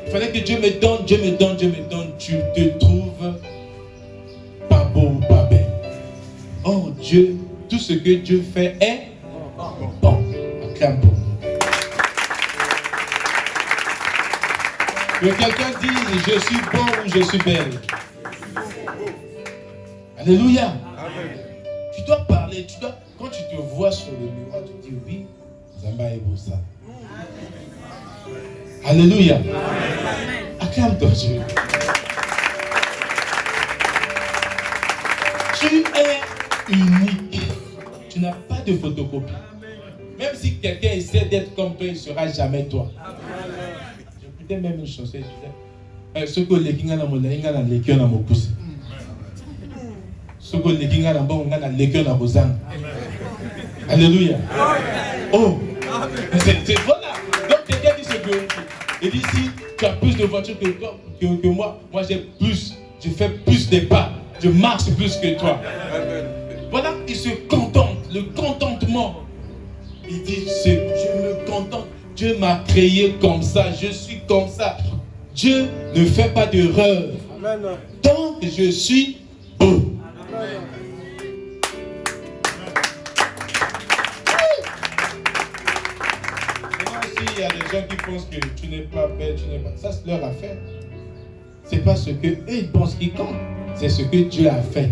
Il fallait que Dieu me donne, Dieu me donne, Dieu me donne. Tu te trouves pas beau ou pas belle. Oh Dieu, tout ce que Dieu fait est bon. Acclame pour nous. Que quelqu'un dise, je suis bon ou je suis belle. Alléluia. Amen. Tu dois parler, quand tu te vois sur le miroir, tu dis oui, Zamba est beau ça. Alléluia. Acclame-toi Dieu. Tu es unique. Tu n'as pas de photocopie. Même si quelqu'un essaie d'être comme toi, il ne sera jamais toi. J'écoutais même une chanson, je disais, ce que les kinga na mola na lekio na mokusi. Ce que les kinga na bonga na lekio na bozanga. Alléluia. Oh, c'est voilà. Donc quelqu'un dit ce que il dit si tu as plus de voitures que toi, que moi j'ai plus, je fais plus de pas, je marche plus que toi. Voilà, il se contente, le contentement. Il dit, je me contente. Dieu m'a créé comme ça, je suis comme ça. Dieu ne fait pas d'erreur. Donc je suis beau. Il y a des gens qui pensent que tu n'es pas belle, tu n'es pas... Ça, c'est leur affaire. Ce n'est pas ce que eux ils pensent qui compte. C'est ce que Dieu a fait.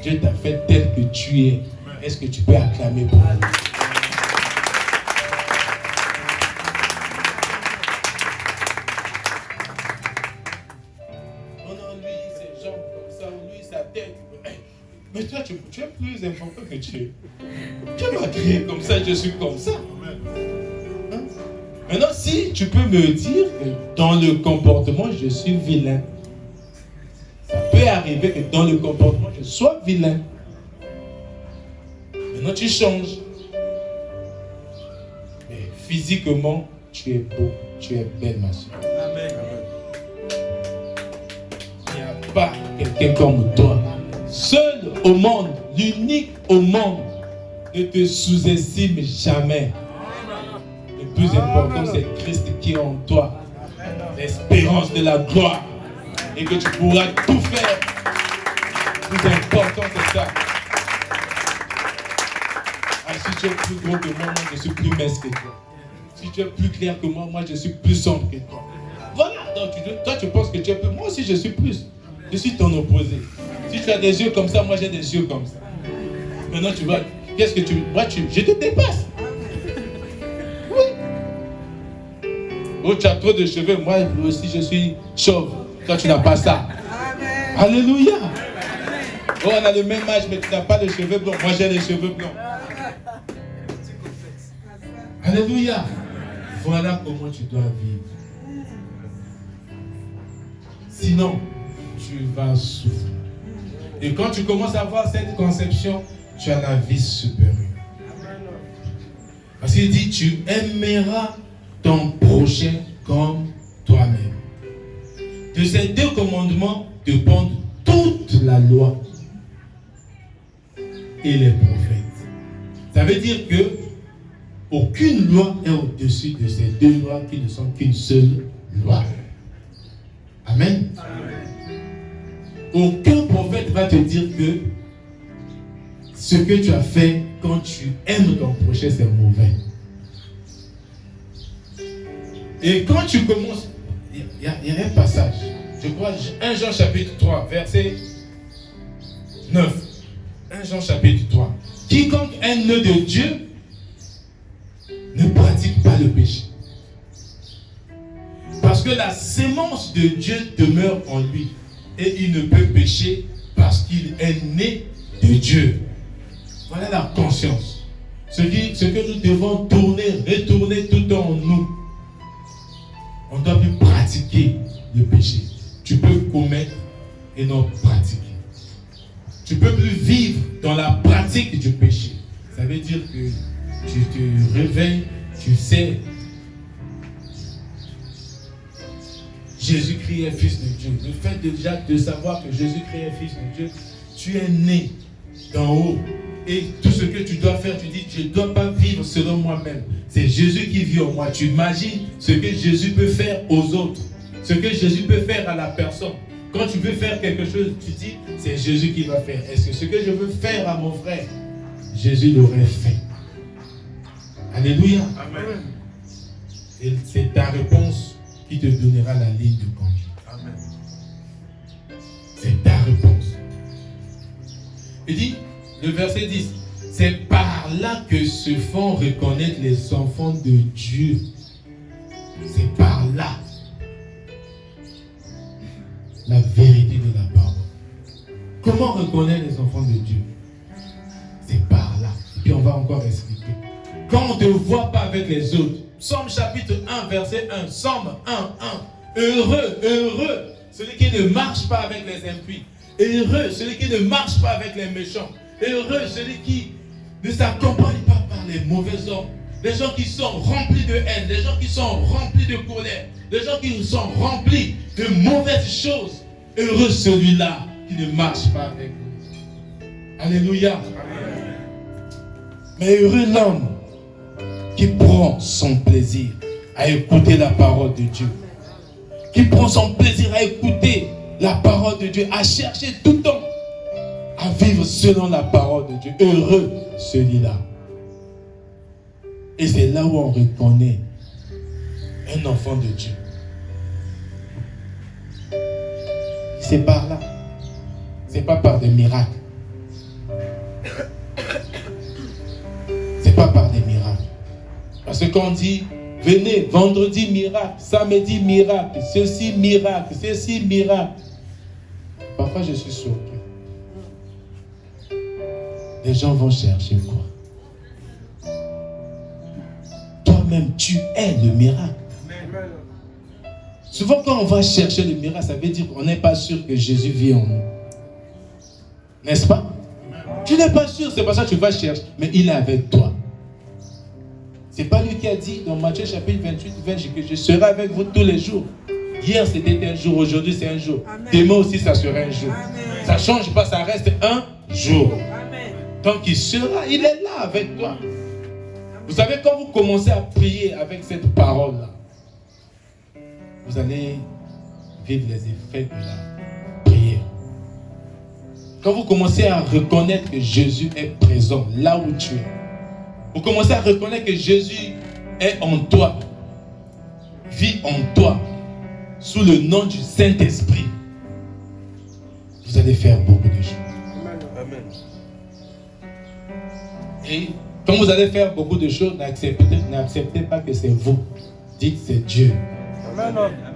Dieu t'a fait tel que tu es. Est-ce que tu peux acclamer pour lui? Oh non, lui, ses jambes comme ça, ou lui, sa tête. Mais toi, tu es plus important que Dieu. Dieu m'a créé comme ça, je suis comme ça. Hein? Maintenant, si tu peux me dire que dans le comportement, je suis vilain. Ça peut arriver que dans le comportement, je sois vilain. Maintenant, tu changes. Mais physiquement, tu es beau, tu es belle, ma soeur. Amen. Il n'y a pas quelqu'un comme toi. Seul au monde, l'unique au monde, ne te sous-estime jamais. Le plus important, c'est Christ qui est en toi. L'espérance de la gloire. Et que tu pourras tout faire. Le plus important, c'est ça. Ah, si tu es plus gros que moi, je suis plus mince que toi. Si tu es plus clair que moi, je suis plus sombre que toi. Voilà. Donc, toi, tu penses que tu es plus. Moi aussi, je suis plus. Je suis ton opposé. Si tu as des yeux comme ça, moi j'ai des yeux comme ça. Maintenant tu vois, qu'est-ce que tu... Moi, je te dépasse. Oui. Oh, tu as trop de cheveux, moi aussi je suis chauve. Toi tu n'as pas ça. Amen. Alléluia. Oh, on a le même âge, mais tu n'as pas de cheveux blancs. Moi j'ai les cheveux blancs. Alléluia. Voilà comment tu dois vivre. Sinon, tu vas souffrir. Et quand tu commences à avoir cette conception, tu as la vie supérieure. Parce qu'il dit, tu aimeras ton prochain comme toi-même. De ces deux commandements dépendent toute la loi et les prophètes. Ça veut dire que aucune loi est au-dessus de ces deux lois qui ne sont qu'une seule loi. Amen. Aucun prophète va te dire que ce que tu as fait quand tu aimes ton prochain, c'est mauvais. Et quand tu commences, il y a un passage, je crois, 1 Jean chapitre 3, verset 9. 1 Jean chapitre 3. Quiconque est né de Dieu ne pratique pas le péché. Parce que la sémence de Dieu demeure en lui. Et il ne peut pécher parce qu'il est né de Dieu. Voilà la conscience. Ce que nous devons retourner tout en nous. On ne doit plus pratiquer le péché. Tu peux commettre et non pratiquer. Tu ne peux plus vivre dans la pratique du péché. Ça veut dire que tu te réveilles, tu sais. Jésus-Christ est fils de Dieu. Le fait déjà de savoir que Jésus-Christ est fils de Dieu, tu es né d'en haut. Et tout ce que tu dois faire, tu dis, je ne dois pas vivre selon moi-même. C'est Jésus qui vit en moi. Tu imagines ce que Jésus peut faire aux autres. Ce que Jésus peut faire à la personne. Quand tu veux faire quelque chose, tu dis, c'est Jésus qui va faire. Est-ce que ce que je veux faire à mon frère, Jésus l'aurait fait? Alléluia. Amen. Et c'est ta réponse qui te donnera la ligne de conduite. Amen. C'est ta réponse. Il dit, le verset 10, c'est par là que se font reconnaître les enfants de Dieu. C'est par là. La vérité de la parole. Comment reconnaître les enfants de Dieu? C'est par là. Et puis on va encore expliquer. Quand on ne te voit pas avec les autres, Psaume chapitre 1, verset 1, Psaume 1, 1. Heureux, heureux, celui qui ne marche pas avec les impies. Heureux, celui qui ne marche pas avec les méchants. Heureux, celui qui ne s'accompagne pas par les mauvais hommes. Les gens qui sont remplis de haine, les gens qui sont remplis de colère, les gens qui sont remplis de mauvaises choses. Heureux celui-là qui ne marche pas avec nous. Alléluia. Amen. Mais heureux l'homme qui prend son plaisir à écouter la parole de Dieu. Qui prend son plaisir à écouter la parole de Dieu, à chercher tout le temps à vivre selon la parole de Dieu. Heureux celui-là. Et c'est là où on reconnaît un enfant de Dieu. C'est par là. C'est pas par des miracles. C'est pas par des miracles. Parce que quand on dit, venez, vendredi miracle, samedi miracle, ceci miracle, ceci miracle. Parfois je suis surpris. les gens vont chercher quoi? Toi-même, tu es le miracle. Souvent, quand on va chercher le miracle, ça veut dire qu'on n'est pas sûr que Jésus vit en nous. N'est-ce pas? Tu n'es pas sûr, c'est pour ça que tu vas chercher, mais il est avec toi. C'est pas lui qui a dit dans Matthieu chapitre 28, 20, que je serai avec vous tous les jours. Hier c'était un jour, aujourd'hui c'est un jour. Amen. Demain aussi ça sera un jour. Amen. Ça ne change pas, ça reste un jour. Amen. Donc il sera, il est là avec toi. Amen. Vous savez, quand vous commencez à prier avec cette parole-là, vous allez vivre les effets de la prière. Quand vous commencez à reconnaître que Jésus est présent là où tu es, vous commencez à reconnaître que Jésus est en toi, vit en toi, sous le nom du Saint-Esprit, vous allez faire beaucoup de choses. Amen. Et quand vous allez faire beaucoup de choses, n'acceptez pas que c'est vous. Dites c'est Dieu. Amen.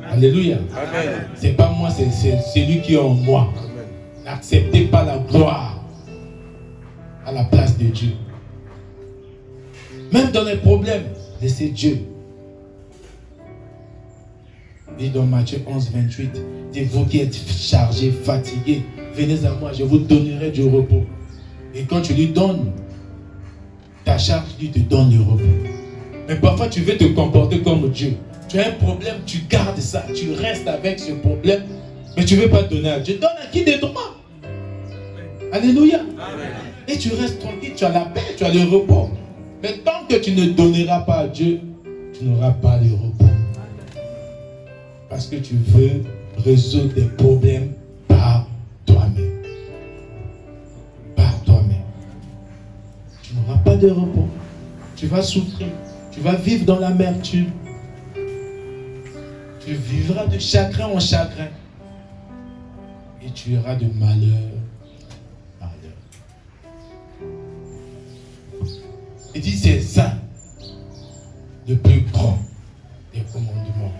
Alléluia. Amen. C'est pas moi, c'est lui qui est en moi. Amen. N'acceptez pas la gloire à la place de Dieu. Même dans les problèmes, laissez Dieu. Et dans Matthieu 11, 28, dites vous qui êtes chargés, fatigués, venez à moi, je vous donnerai du repos. Et quand tu lui donnes ta charge, lui te donne du repos. Mais parfois tu veux te comporter comme Dieu. Tu as un problème, tu gardes ça, tu restes avec ce problème, mais tu ne veux pas donner à Dieu. Donne à qui de droit. Alléluia. Amen. Et tu restes tranquille, tu as la paix, tu as le repos. Mais tant que tu ne donneras pas à Dieu, tu n'auras pas de repos. Parce que tu veux résoudre des problèmes par toi-même. Par toi-même. Tu n'auras pas de repos. Tu vas souffrir. Tu vas vivre dans l'amertume. Tu vivras de chagrin en chagrin. Et tu iras de malheur. Il dit c'est ça le plus grand des commandements.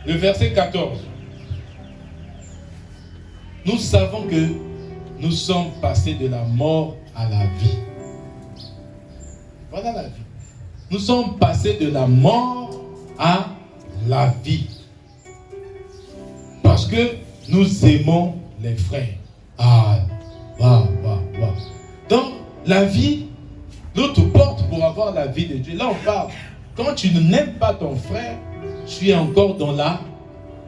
Le verset 14. Nous savons que nous sommes passés de la mort à la vie. Voilà la vie. Nous sommes passés de la mort à la vie. Parce que nous aimons les frères. Ah, waouh, waouh, waouh. Donc, la vie, l'autre porte pour avoir la vie de Dieu. Là, on parle. Quand tu n'aimes pas ton frère, tu es encore dans la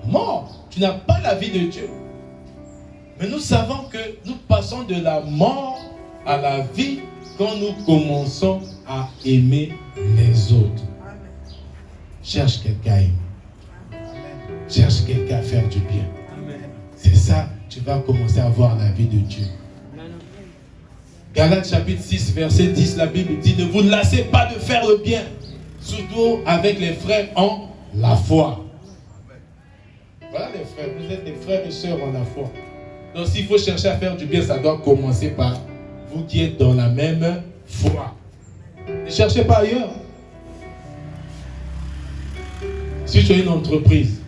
mort. Tu n'as pas la vie de Dieu. Mais nous savons que nous passons de la mort à la vie quand nous commençons à aimer les autres. Cherche quelqu'un à aimer. Cherche quelqu'un à faire du bien. C'est ça, tu vas commencer à voir la vie de Dieu. Galates chapitre 6, verset 10, la Bible dit: ne vous lassez pas de faire le bien, surtout avec les frères en la foi. Voilà les frères, vous êtes des frères et sœurs en la foi. Donc s'il faut chercher à faire du bien, ça doit commencer par vous qui êtes dans la même foi. Ne cherchez pas ailleurs. Si tu as une entreprise,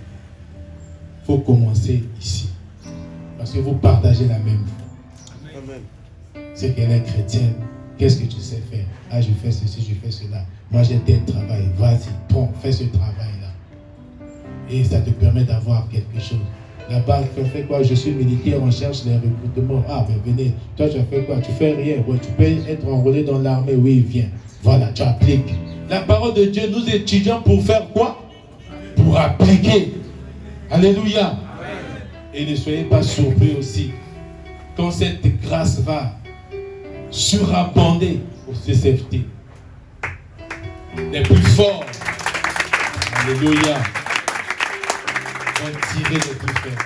il faut commencer ici. Parce que vous partagez la même foi. Amen. C'est qu'elle est chrétienne. Qu'est-ce que tu sais faire? Ah, je fais ceci, je fais cela. Moi, j'ai tel travail. Vas-y, prends, fais ce travail-là. Et ça te permet d'avoir quelque chose. Là-bas, tu fais quoi? Je suis militaire, on cherche les recrutements. Ah, ben venez. Toi, tu as fait quoi? Tu fais rien. Ouais, tu peux être enrôlé dans l'armée. Oui, viens. Voilà, tu appliques. La parole de Dieu, nous étudions pour faire quoi? Pour appliquer. Alléluia. Et ne soyez pas surpris aussi. Quand cette grâce va surabonder au CCFT, les plus forts, alléluia, vont tirer les plus faibles.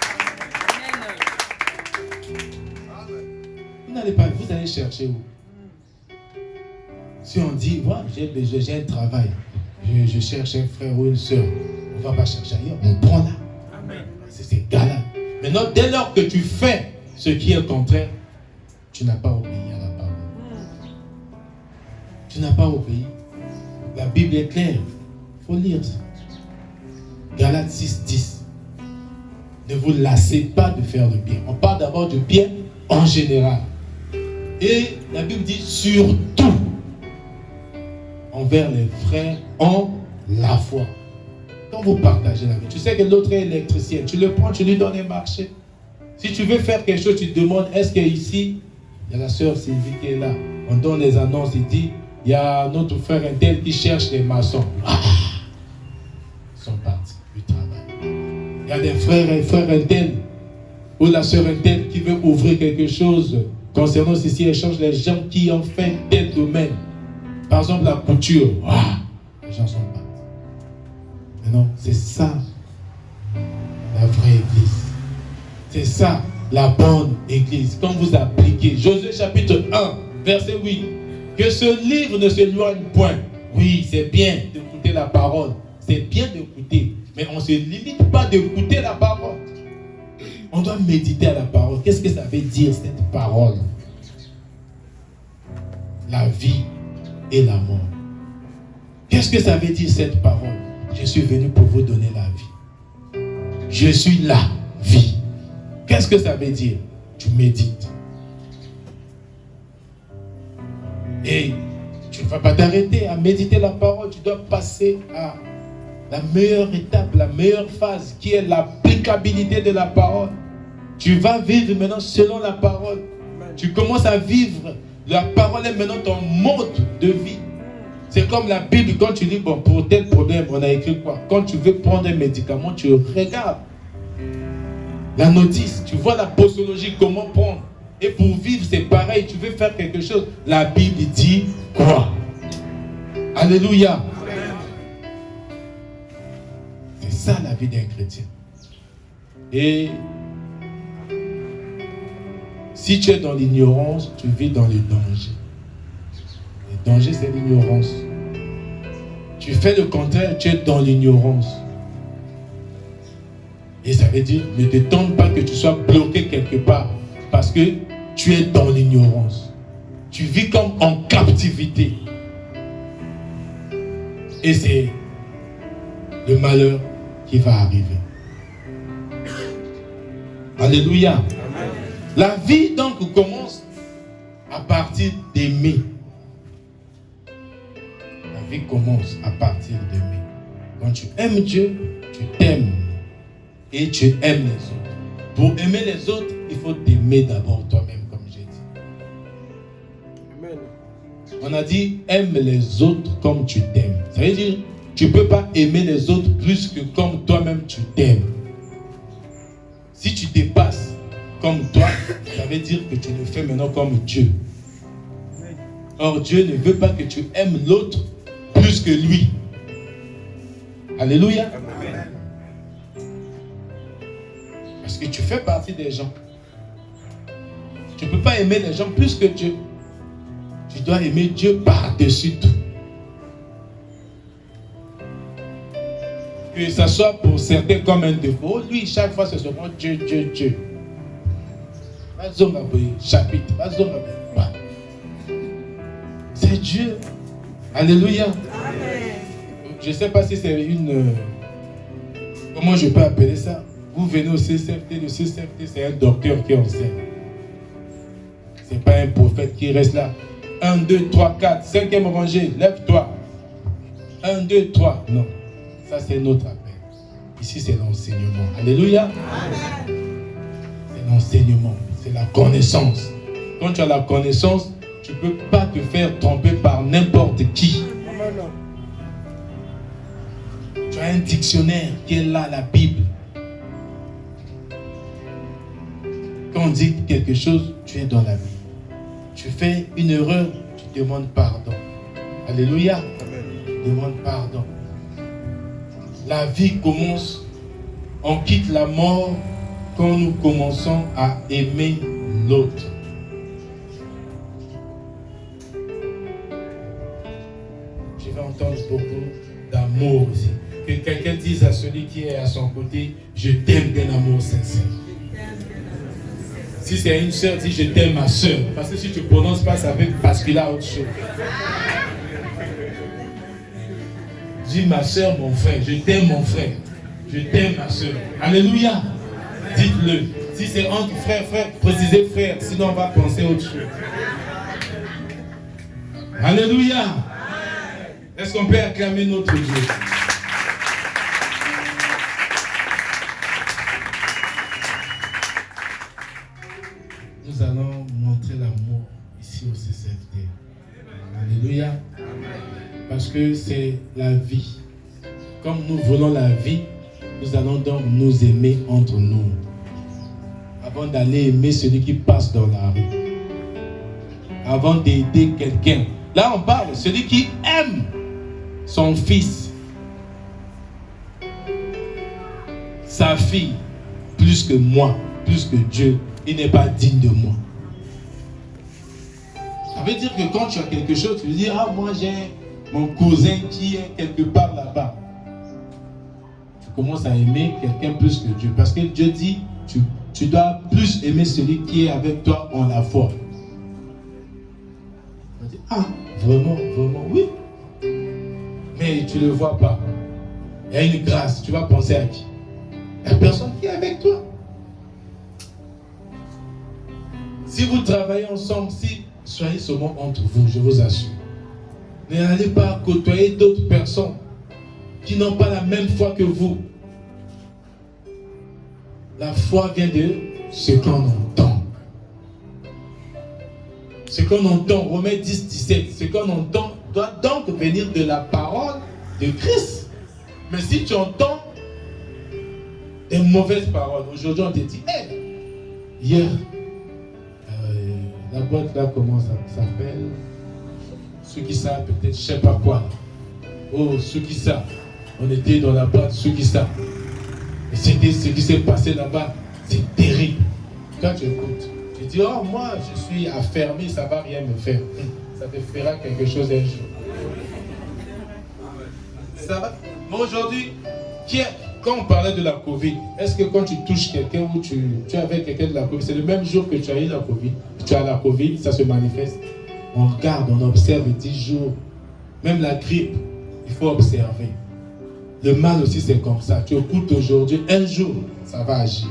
Vous n'allez pas, vous allez chercher où? Si on dit, voilà, j'ai un travail, je cherche un frère ou une soeur, on ne va pas chercher ailleurs, on prend là. C'est galère. Maintenant, dès lors que tu fais ce qui est contraire, tu n'as pas obéi à la parole. Tu n'as pas obéi. La Bible est claire. Il faut lire ça. Galates 6, 10. Ne vous lassez pas de faire le bien. On parle d'abord du bien en général. Et la Bible dit surtout envers les frères en la foi. Quand vous partagez la vie, tu sais que l'autre est électricien, tu le prends, tu lui donnes un marché. Si tu veux faire quelque chose, tu te demandes, est-ce qu'ici, il y a la sœur Sylvie qui est là. On donne les annonces, il dit, il y a notre frère un tel qui cherche des maçons. Ah, ils sont partis du travail. Il y a des frères et frères un tel, ou la sœur un tel qui veut ouvrir quelque chose concernant ceci, elle cherche les gens qui ont fait tel domaine. Par exemple, la couture. Ah, les gens sont partis. Mais non, c'est ça la vraie église. C'est ça la bonne église. Quand vous appliquez Josué chapitre 1, verset 8, que ce livre ne s'éloigne point. Oui, c'est bien d'écouter la parole. C'est bien d'écouter. Mais on ne se limite pas d'écouter la parole. On doit méditer à la parole. Qu'est-ce que ça veut dire cette parole? La vie et la mort. Qu'est-ce que ça veut dire cette parole? Je suis venu pour vous donner la vie. Je suis la vie. Qu'est-ce que ça veut dire? Tu médites. Et tu ne vas pas t'arrêter à méditer la parole. Tu dois passer à la meilleure étape, la meilleure phase qui est l'applicabilité de la parole. Tu vas vivre maintenant selon la parole. Tu commences à vivre. La parole est maintenant ton mode de vie. C'est comme la Bible, quand tu dis, bon, pour tel problème, on a écrit quoi? Quand tu veux prendre un médicament, tu regardes la notice, tu vois la posologie, comment prendre. Et pour vivre, c'est pareil, tu veux faire quelque chose. La Bible dit quoi? Alléluia. C'est ça la vie d'un chrétien. Et si tu es dans l'ignorance, tu vis dans le danger. Le danger, c'est l'ignorance. Tu fais le contraire, tu es dans l'ignorance. Et ça veut dire, ne t'étonne pas que tu sois bloqué quelque part, parce que tu es dans l'ignorance. Tu vis comme en captivité. Et c'est le malheur qui va arriver. Alléluia. Amen. La vie donc commence à partir d'aimer. La vie commence à partir d'aimer. Quand tu aimes Dieu, tu t'aimes. Et tu aimes les autres. Pour aimer les autres, il faut t'aimer d'abord toi-même, comme j'ai dit. Amen. On a dit, aime les autres comme tu t'aimes. Ça veut dire, tu ne peux pas aimer les autres plus que comme toi-même tu t'aimes. Si tu dépasses comme toi, ça veut dire que tu le fais maintenant comme Dieu. Or, Dieu ne veut pas que tu aimes l'autre plus que lui. Alléluia. Amen. Parce que tu fais partie des gens. Tu ne peux pas aimer les gens plus que Dieu. Tu dois aimer Dieu par-dessus tout. Que ça soit pour certains comme un défaut. Lui, chaque fois, c'est seulement Dieu, Dieu, Dieu. Chapitre. C'est Dieu. Alléluia. Amen. Je ne sais pas si c'est une... comment je peux appeler ça? Vous venez au CCFT, le CCFT, c'est un docteur qui enseigne. Ce n'est pas un prophète qui reste là. 1, 2, 3, 4, 5e rangée, lève-toi. 1, 2, 3. Non, ça c'est notre appel. Ici, c'est l'enseignement. Alléluia. C'est l'enseignement, c'est la connaissance. Quand tu as la connaissance, tu ne peux pas te faire tromper par n'importe qui. Tu as un dictionnaire qui est là, la Bible. Quand on dit quelque chose, tu es dans la vie. Tu fais une erreur, tu demandes pardon. Alléluia. Amen. Demande pardon. La vie commence, on quitte la mort quand nous commençons à aimer l'autre. Je vais entendre beaucoup d'amour ici. Que quelqu'un dise à celui qui est à son côté, je t'aime d'un amour sincère. Si c'est une sœur, dis je t'aime ma sœur. Parce que si tu ne prononces pas, ça veut basculer à autre chose. Dis ma sœur, mon frère. Je t'aime mon frère. Je t'aime ma sœur. Alléluia. Dites-le. Si c'est entre frères, précisez frère, sinon on va penser autre chose. Alléluia. Est-ce qu'on peut acclamer notre Dieu? Nous allons montrer l'amour ici au CCFD. Alléluia. Parce que c'est la vie. Comme nous voulons la vie, nous allons donc nous aimer entre nous. Avant d'aller aimer celui qui passe dans la rue. Avant d'aider quelqu'un. Là on parle de celui qui aime son fils, sa fille, plus que moi, plus que Dieu. Il n'est pas digne de moi. Ça veut dire que quand tu as quelque chose, tu veux dire, ah moi j'ai mon cousin qui est quelque part là-bas. Tu commences à aimer quelqu'un plus que Dieu. Parce que Dieu dit, tu dois plus aimer celui qui est avec toi en la foi. On dit, ah, vraiment, oui. Mais tu ne le vois pas. Il y a une grâce, tu vas penser à qui? La personne qui est avec toi. Si vous travaillez ensemble, soyez seulement entre vous, je vous assure. N'allez pas côtoyer d'autres personnes qui n'ont pas la même foi que vous. La foi vient de ce qu'on entend. Ce qu'on entend, Romains 10, 17, ce qu'on entend doit donc venir de la parole de Christ. Mais si tu entends des mauvaises paroles, aujourd'hui on te dit, hey, hier, la boîte là, comment ça s'appelle? Ceux qui savent peut-être, je ne sais pas quoi. Oh, ceux qui savent. On était dans la boîte, ceux qui savent. Et c'était ce qui s'est passé là-bas. C'est terrible. Quand tu écoutes, tu dis, oh, moi, je suis affermi, ça ne va rien me faire. Ça te fera quelque chose un jour. Ça va? Mais aujourd'hui, quand on parlait de la Covid, est-ce que quand tu touches quelqu'un ou tu es avec quelqu'un de la Covid, c'est le même jour que tu as eu la Covid, tu as la Covid, ça se manifeste. On regarde, on observe 10 jours. Même la grippe, il faut observer. Le mal aussi, c'est comme ça. Tu écoutes aujourd'hui, un jour, ça va agir.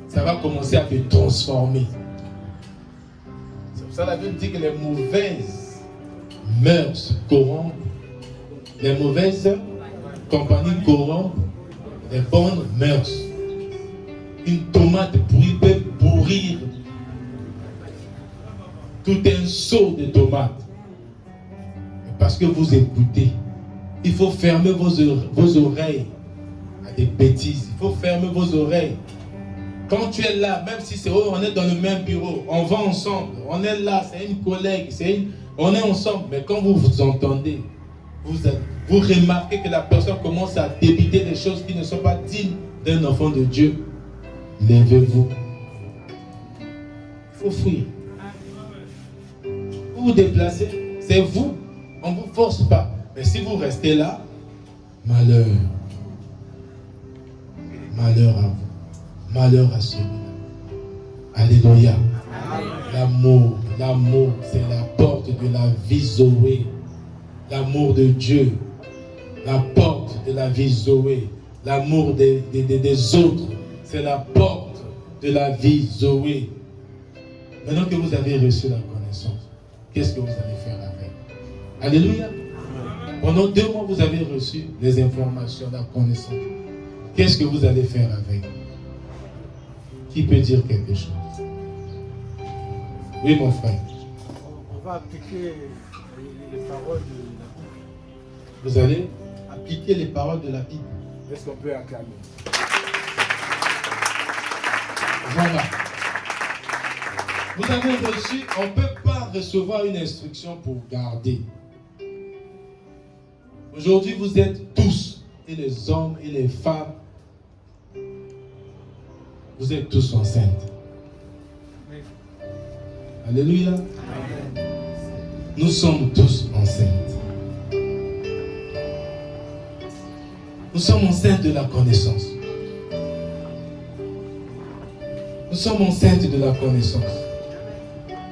Ça va commencer à te transformer. C'est pour ça que la Bible dit que les mauvaises mœurs corrompent. Les mauvaises compagnies corrompent les bonnes mœurs. Une tomate pourrie peut pourrir tout un seau de tomates. Parce que vous écoutez, il faut fermer vos oreilles à des bêtises. Il faut fermer vos oreilles. Quand tu es là, même si c'est on est dans le même bureau, on va ensemble, on est là, c'est une collègue, on est ensemble. Mais quand vous vous entendez, vous remarquez que la personne commence à débiter des choses qui ne sont pas dignes d'un enfant de Dieu. Levez-vous. Il faut fuir. Vous vous déplacez, c'est vous. On ne vous force pas. Mais si vous restez là, malheur. Malheur à vous. Malheur à celui-là. Alléluia. L'amour, c'est la porte de la vie Zoé. L'amour de Dieu. La porte de la vie Zoé. L'amour des autres, c'est la porte de la vie Zoé. Maintenant que vous avez reçu la connaissance, qu'est-ce que vous allez faire avec? Alléluia. Pendant 2 mois, vous avez reçu les informations, la connaissance. Qu'est-ce que vous allez faire avec? Qui peut dire quelque chose? Oui, mon frère. On va appliquer les paroles de la Bible. Vous allez appliquer les paroles de la Bible. Est-ce qu'on peut acclamer? Voilà. Vous avez reçu, on ne peut pas recevoir une instruction pour garder. Aujourd'hui, vous êtes tous, et les hommes et les femmes, vous êtes tous enceintes. Alléluia. Nous sommes tous enceintes. Nous sommes enceintes de la connaissance. Nous sommes enceintes de la connaissance.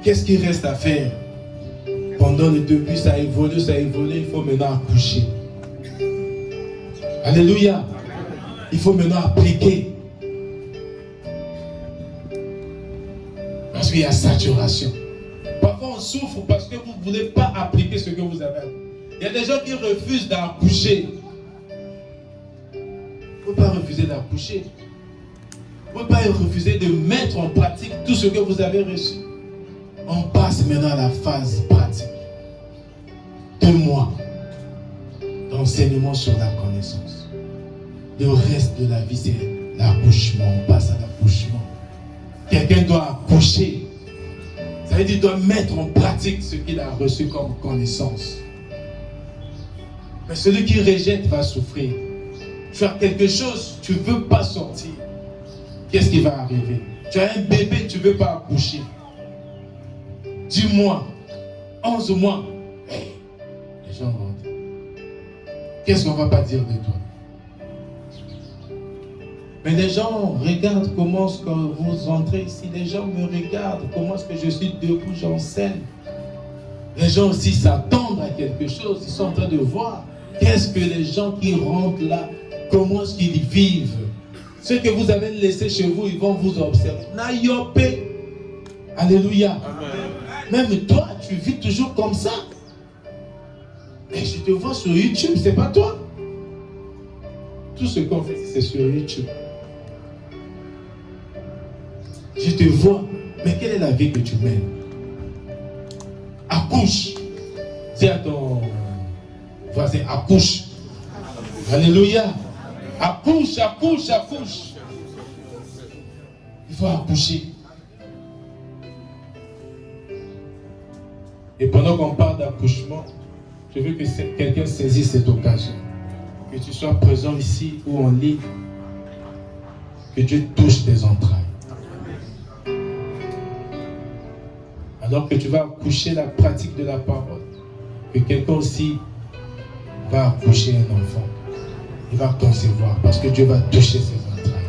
Qu'est-ce qu'il reste à faire? Pendant le début, ça a évolué, il faut maintenant accoucher. Alléluia. Il faut maintenant appliquer. puis il y a saturation. Parfois on souffre parce que vous ne voulez pas appliquer ce que vous avez. Il y a des gens qui refusent d'accoucher. Vous ne pouvez pas refuser d'accoucher. Vous ne pouvez pas refuser de mettre en pratique tout ce que vous avez reçu. On passe maintenant à la phase pratique. 2 mois d'enseignement sur la connaissance. Le reste de la vie, c'est l'accouchement. On passe à l'accouchement. Quelqu'un doit accoucher. Ça veut dire qu'il doit mettre en pratique ce qu'il a reçu comme connaissance. Mais celui qui rejette va souffrir. Tu as quelque chose, tu ne veux pas sortir. Qu'est-ce qui va arriver? Tu as un bébé, tu ne veux pas accoucher. 10 mois, 11 mois. Hey, les gens vont dire. Qu'est-ce qu'on ne va pas dire de toi? Mais les gens regardent comment est-ce que vous entrez ici. Les gens me regardent. Comment est-ce que je suis debout, j'enseigne. Les gens aussi s'attendent à quelque chose. Ils sont en train de voir. Qu'est-ce que les gens qui rentrent là, comment est-ce qu'ils vivent? Ceux que vous avez laissés chez vous, ils vont vous observer. Naïopé. Alléluia. Amen. Même toi, tu vis toujours comme ça. Et je te vois sur YouTube, c'est pas toi. Tout ce qu'on fait, c'est sur YouTube. Je te vois, mais quelle est la vie que tu mènes? Accouche. Dis à ton voisin, accouche. Alléluia. Accouche, accouche, accouche. Il faut accoucher. Et pendant qu'on parle d'accouchement, je veux que quelqu'un saisisse cette occasion. Que tu sois présent ici ou en ligne. Que Dieu touche tes entrailles. Alors que tu vas accoucher la pratique de la parole, que quelqu'un aussi va accoucher un enfant. Il va concevoir parce que Dieu va toucher ses entrailles.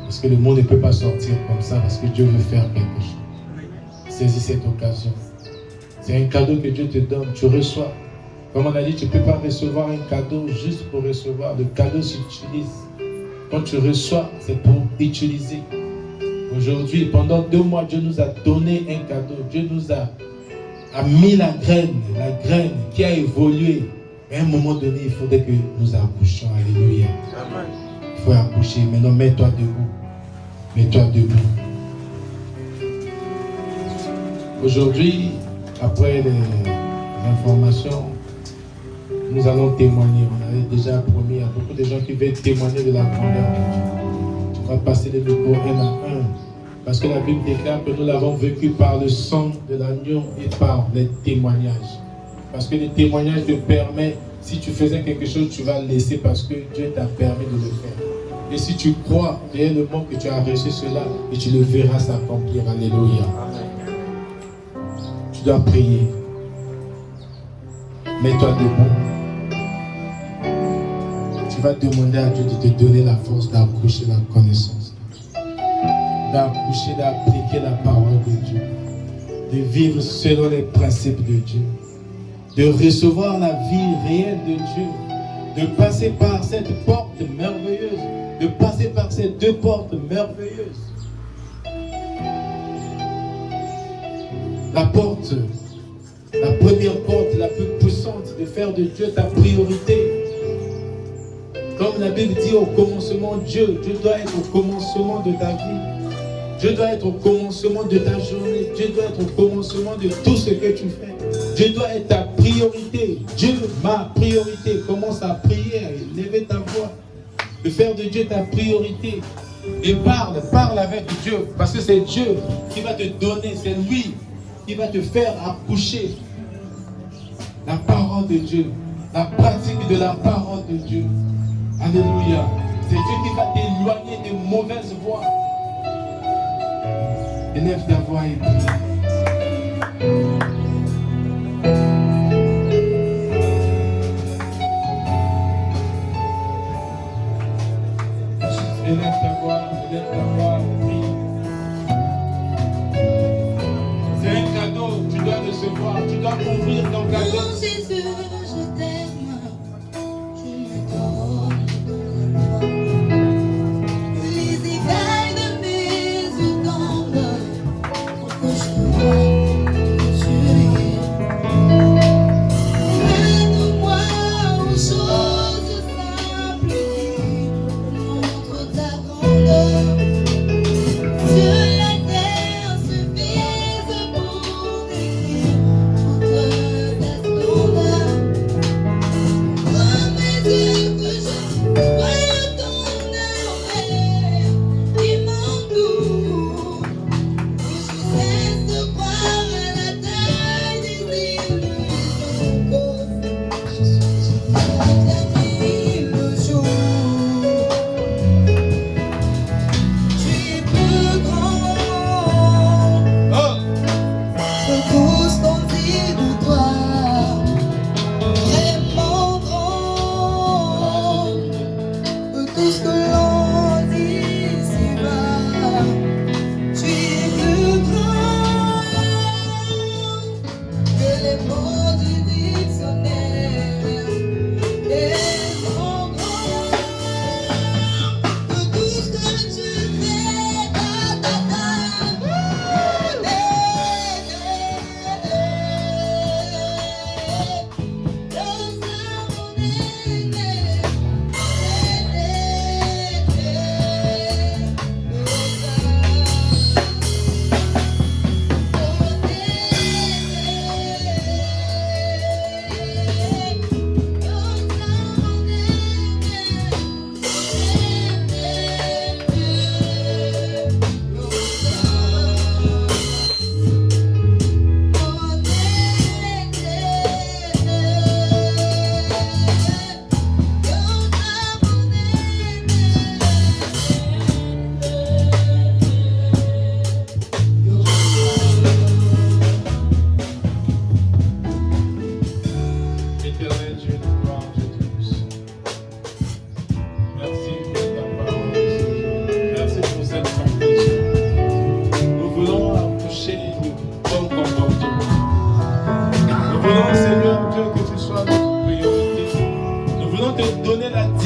Parce que le monde ne peut pas sortir comme ça parce que Dieu veut faire quelque chose. Saisis cette occasion. C'est un cadeau que Dieu te donne. Tu reçois. Comme on a dit, tu ne peux pas recevoir un cadeau juste pour recevoir. Le cadeau s'utilise. Quand tu reçois, c'est pour utiliser. Aujourd'hui, pendant 2 mois, Dieu nous a donné un cadeau. Dieu nous a mis la graine qui a évolué. Mais à un moment donné, il faudrait que nous accouchions. Alléluia. Amen. Il faut accoucher. Maintenant, mets-toi debout. Mets-toi debout. Aujourd'hui, après les informations, nous allons témoigner. On avait déjà promis à beaucoup de gens qui veulent témoigner de la grandeur de Dieu. Tu vas passer les micros 1 à 1. Parce que la Bible déclare que nous l'avons vécu par le sang de l'agneau et par les témoignages. Parce que les témoignages te permettent, si tu faisais quelque chose, tu vas le laisser parce que Dieu t'a permis de le faire. Et si tu crois réellement que tu as reçu cela, et tu le verras s'accomplir. Alléluia. Tu dois prier. Mets-toi debout. Tu vas demander à Dieu de te donner la force d'accoucher la connaissance. D'accoucher, d'appliquer la parole de Dieu. De vivre selon les principes de Dieu. De recevoir la vie réelle de Dieu. De passer par cette porte merveilleuse. De passer par ces 2 portes merveilleuses. La porte, la première porte la plus puissante, de faire de Dieu ta priorité. Comme la Bible dit au commencement, Dieu doit être au commencement de ta vie. Dieu doit être au commencement de ta journée. Dieu doit être au commencement de tout ce que tu fais. Dieu doit être ta priorité. Dieu, ma priorité. Commence à prier, à élever ta voix. De faire de Dieu ta priorité. Et parle avec Dieu. Parce que c'est Dieu qui va te donner, c'est lui qui va te faire accoucher la parole de Dieu. La pratique de la parole de Dieu. Alléluia. C'est Dieu qui va t'éloigner des mauvaises voies. Élève ta voix et prie. Élève ta voix et prie. C'est un cadeau, tu dois recevoir, tu dois ouvrir ton cadeau. Oh Jésus, je t'aime, je m'adore. Les écailles de mes yeux tombent.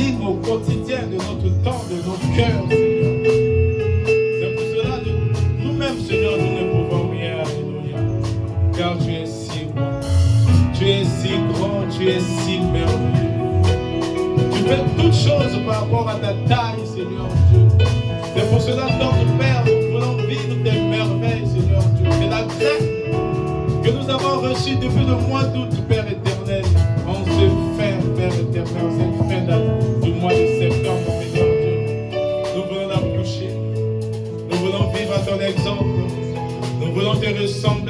rythme au quotidien de notre temps, de nos cœurs, Seigneur. C'est pour cela que nous-mêmes, Seigneur, nous ne pouvons rien, alléluia. Car tu es si bon, tu es si grand, tu es si merveilleux. Tu fais toutes choses par rapport à ta taille, Seigneur Dieu. C'est pour cela, notre Père, nous voulons vivre tes merveilles, Seigneur Dieu. C'est la grâce que nous avons reçue depuis le mois d'août, Père éternel, en ce fin, Père éternel, en cette fin du mois de septembre, Seigneur Dieu. Nous voulons la toucher. Nous voulons vivre à ton exemple. Nous voulons te ressembler.